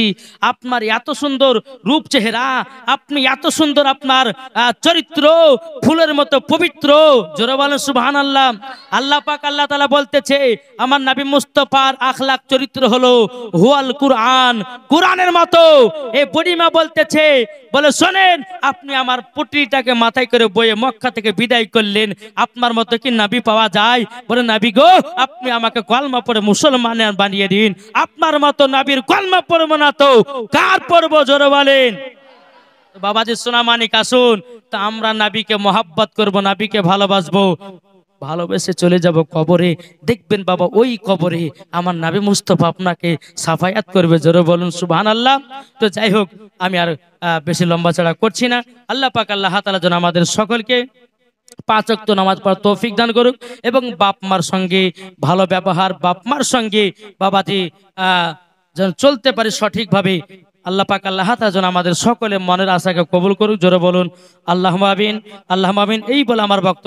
আপনার এত সুন্দর রূপ চেহারা, আপনি এত সুন্দর আপনার চরিত্র, ফুলের মতো পবিত্র। জোরে বলেন সুবহানাল্লাহ। আল্লাহ পাক আল্লাহ তাআলা বলতেছে আমার নবী মুস্তাফার আখলাক চরিত্র হলো হুয়াল কুরআন, কুরআনের মতো। এই বুড়িমা বলতেছে, বলে শোনেন, আপনি আমার পুটরিটাকে মাথায় করে বয়ে মক্কা থেকে বিদায় করলেন, আপনার মতো কি নবী পাওয়া যায়? বলে নবী গো, আপনি আমাকে কলমা পড়ে মুসলমান বানিয়ে দিন, আপনার মতো নবীর কলমা পড়বো না তো কার পড়বো? জোরে বলেন। বাবাজি সোনামানিক আসুন, তা আমরা নবীকে মহাব্বত করব, নবীকে ভালোবাসবো, ভালোবেসে চলে যাব কবরে। দেখবেন বাবা ওই কবরে আমার নবী মুস্তাফা আপনাকে সাফায়াত করবে। জোরে বলুন সুবহানাল্লাহ। তো যাই হোক, আমি আর বেশি লম্বা চড়া করছি না। আল্লাহ পাক আল্লাহ তাআলা যেন আমাদের সকলকে 5 ওয়াক্ত নামাজ পড়ার তৌফিক দান করুক, এবং বাপ মার সঙ্গে ভালো ব্যবহার, বাপ মার সঙ্গে বাবাজি যেন চলতে পারি সঠিকভাবে। আল্লাহ পাক আল্লাহ তাআলা যেন আমাদের সকলের মনের আশাকে কবুল করুক। জোরে বলুন আল্লাহুম্মা আমিন, আল্লাহুম্মা আমিন। এই বলে আমার বক্তব্য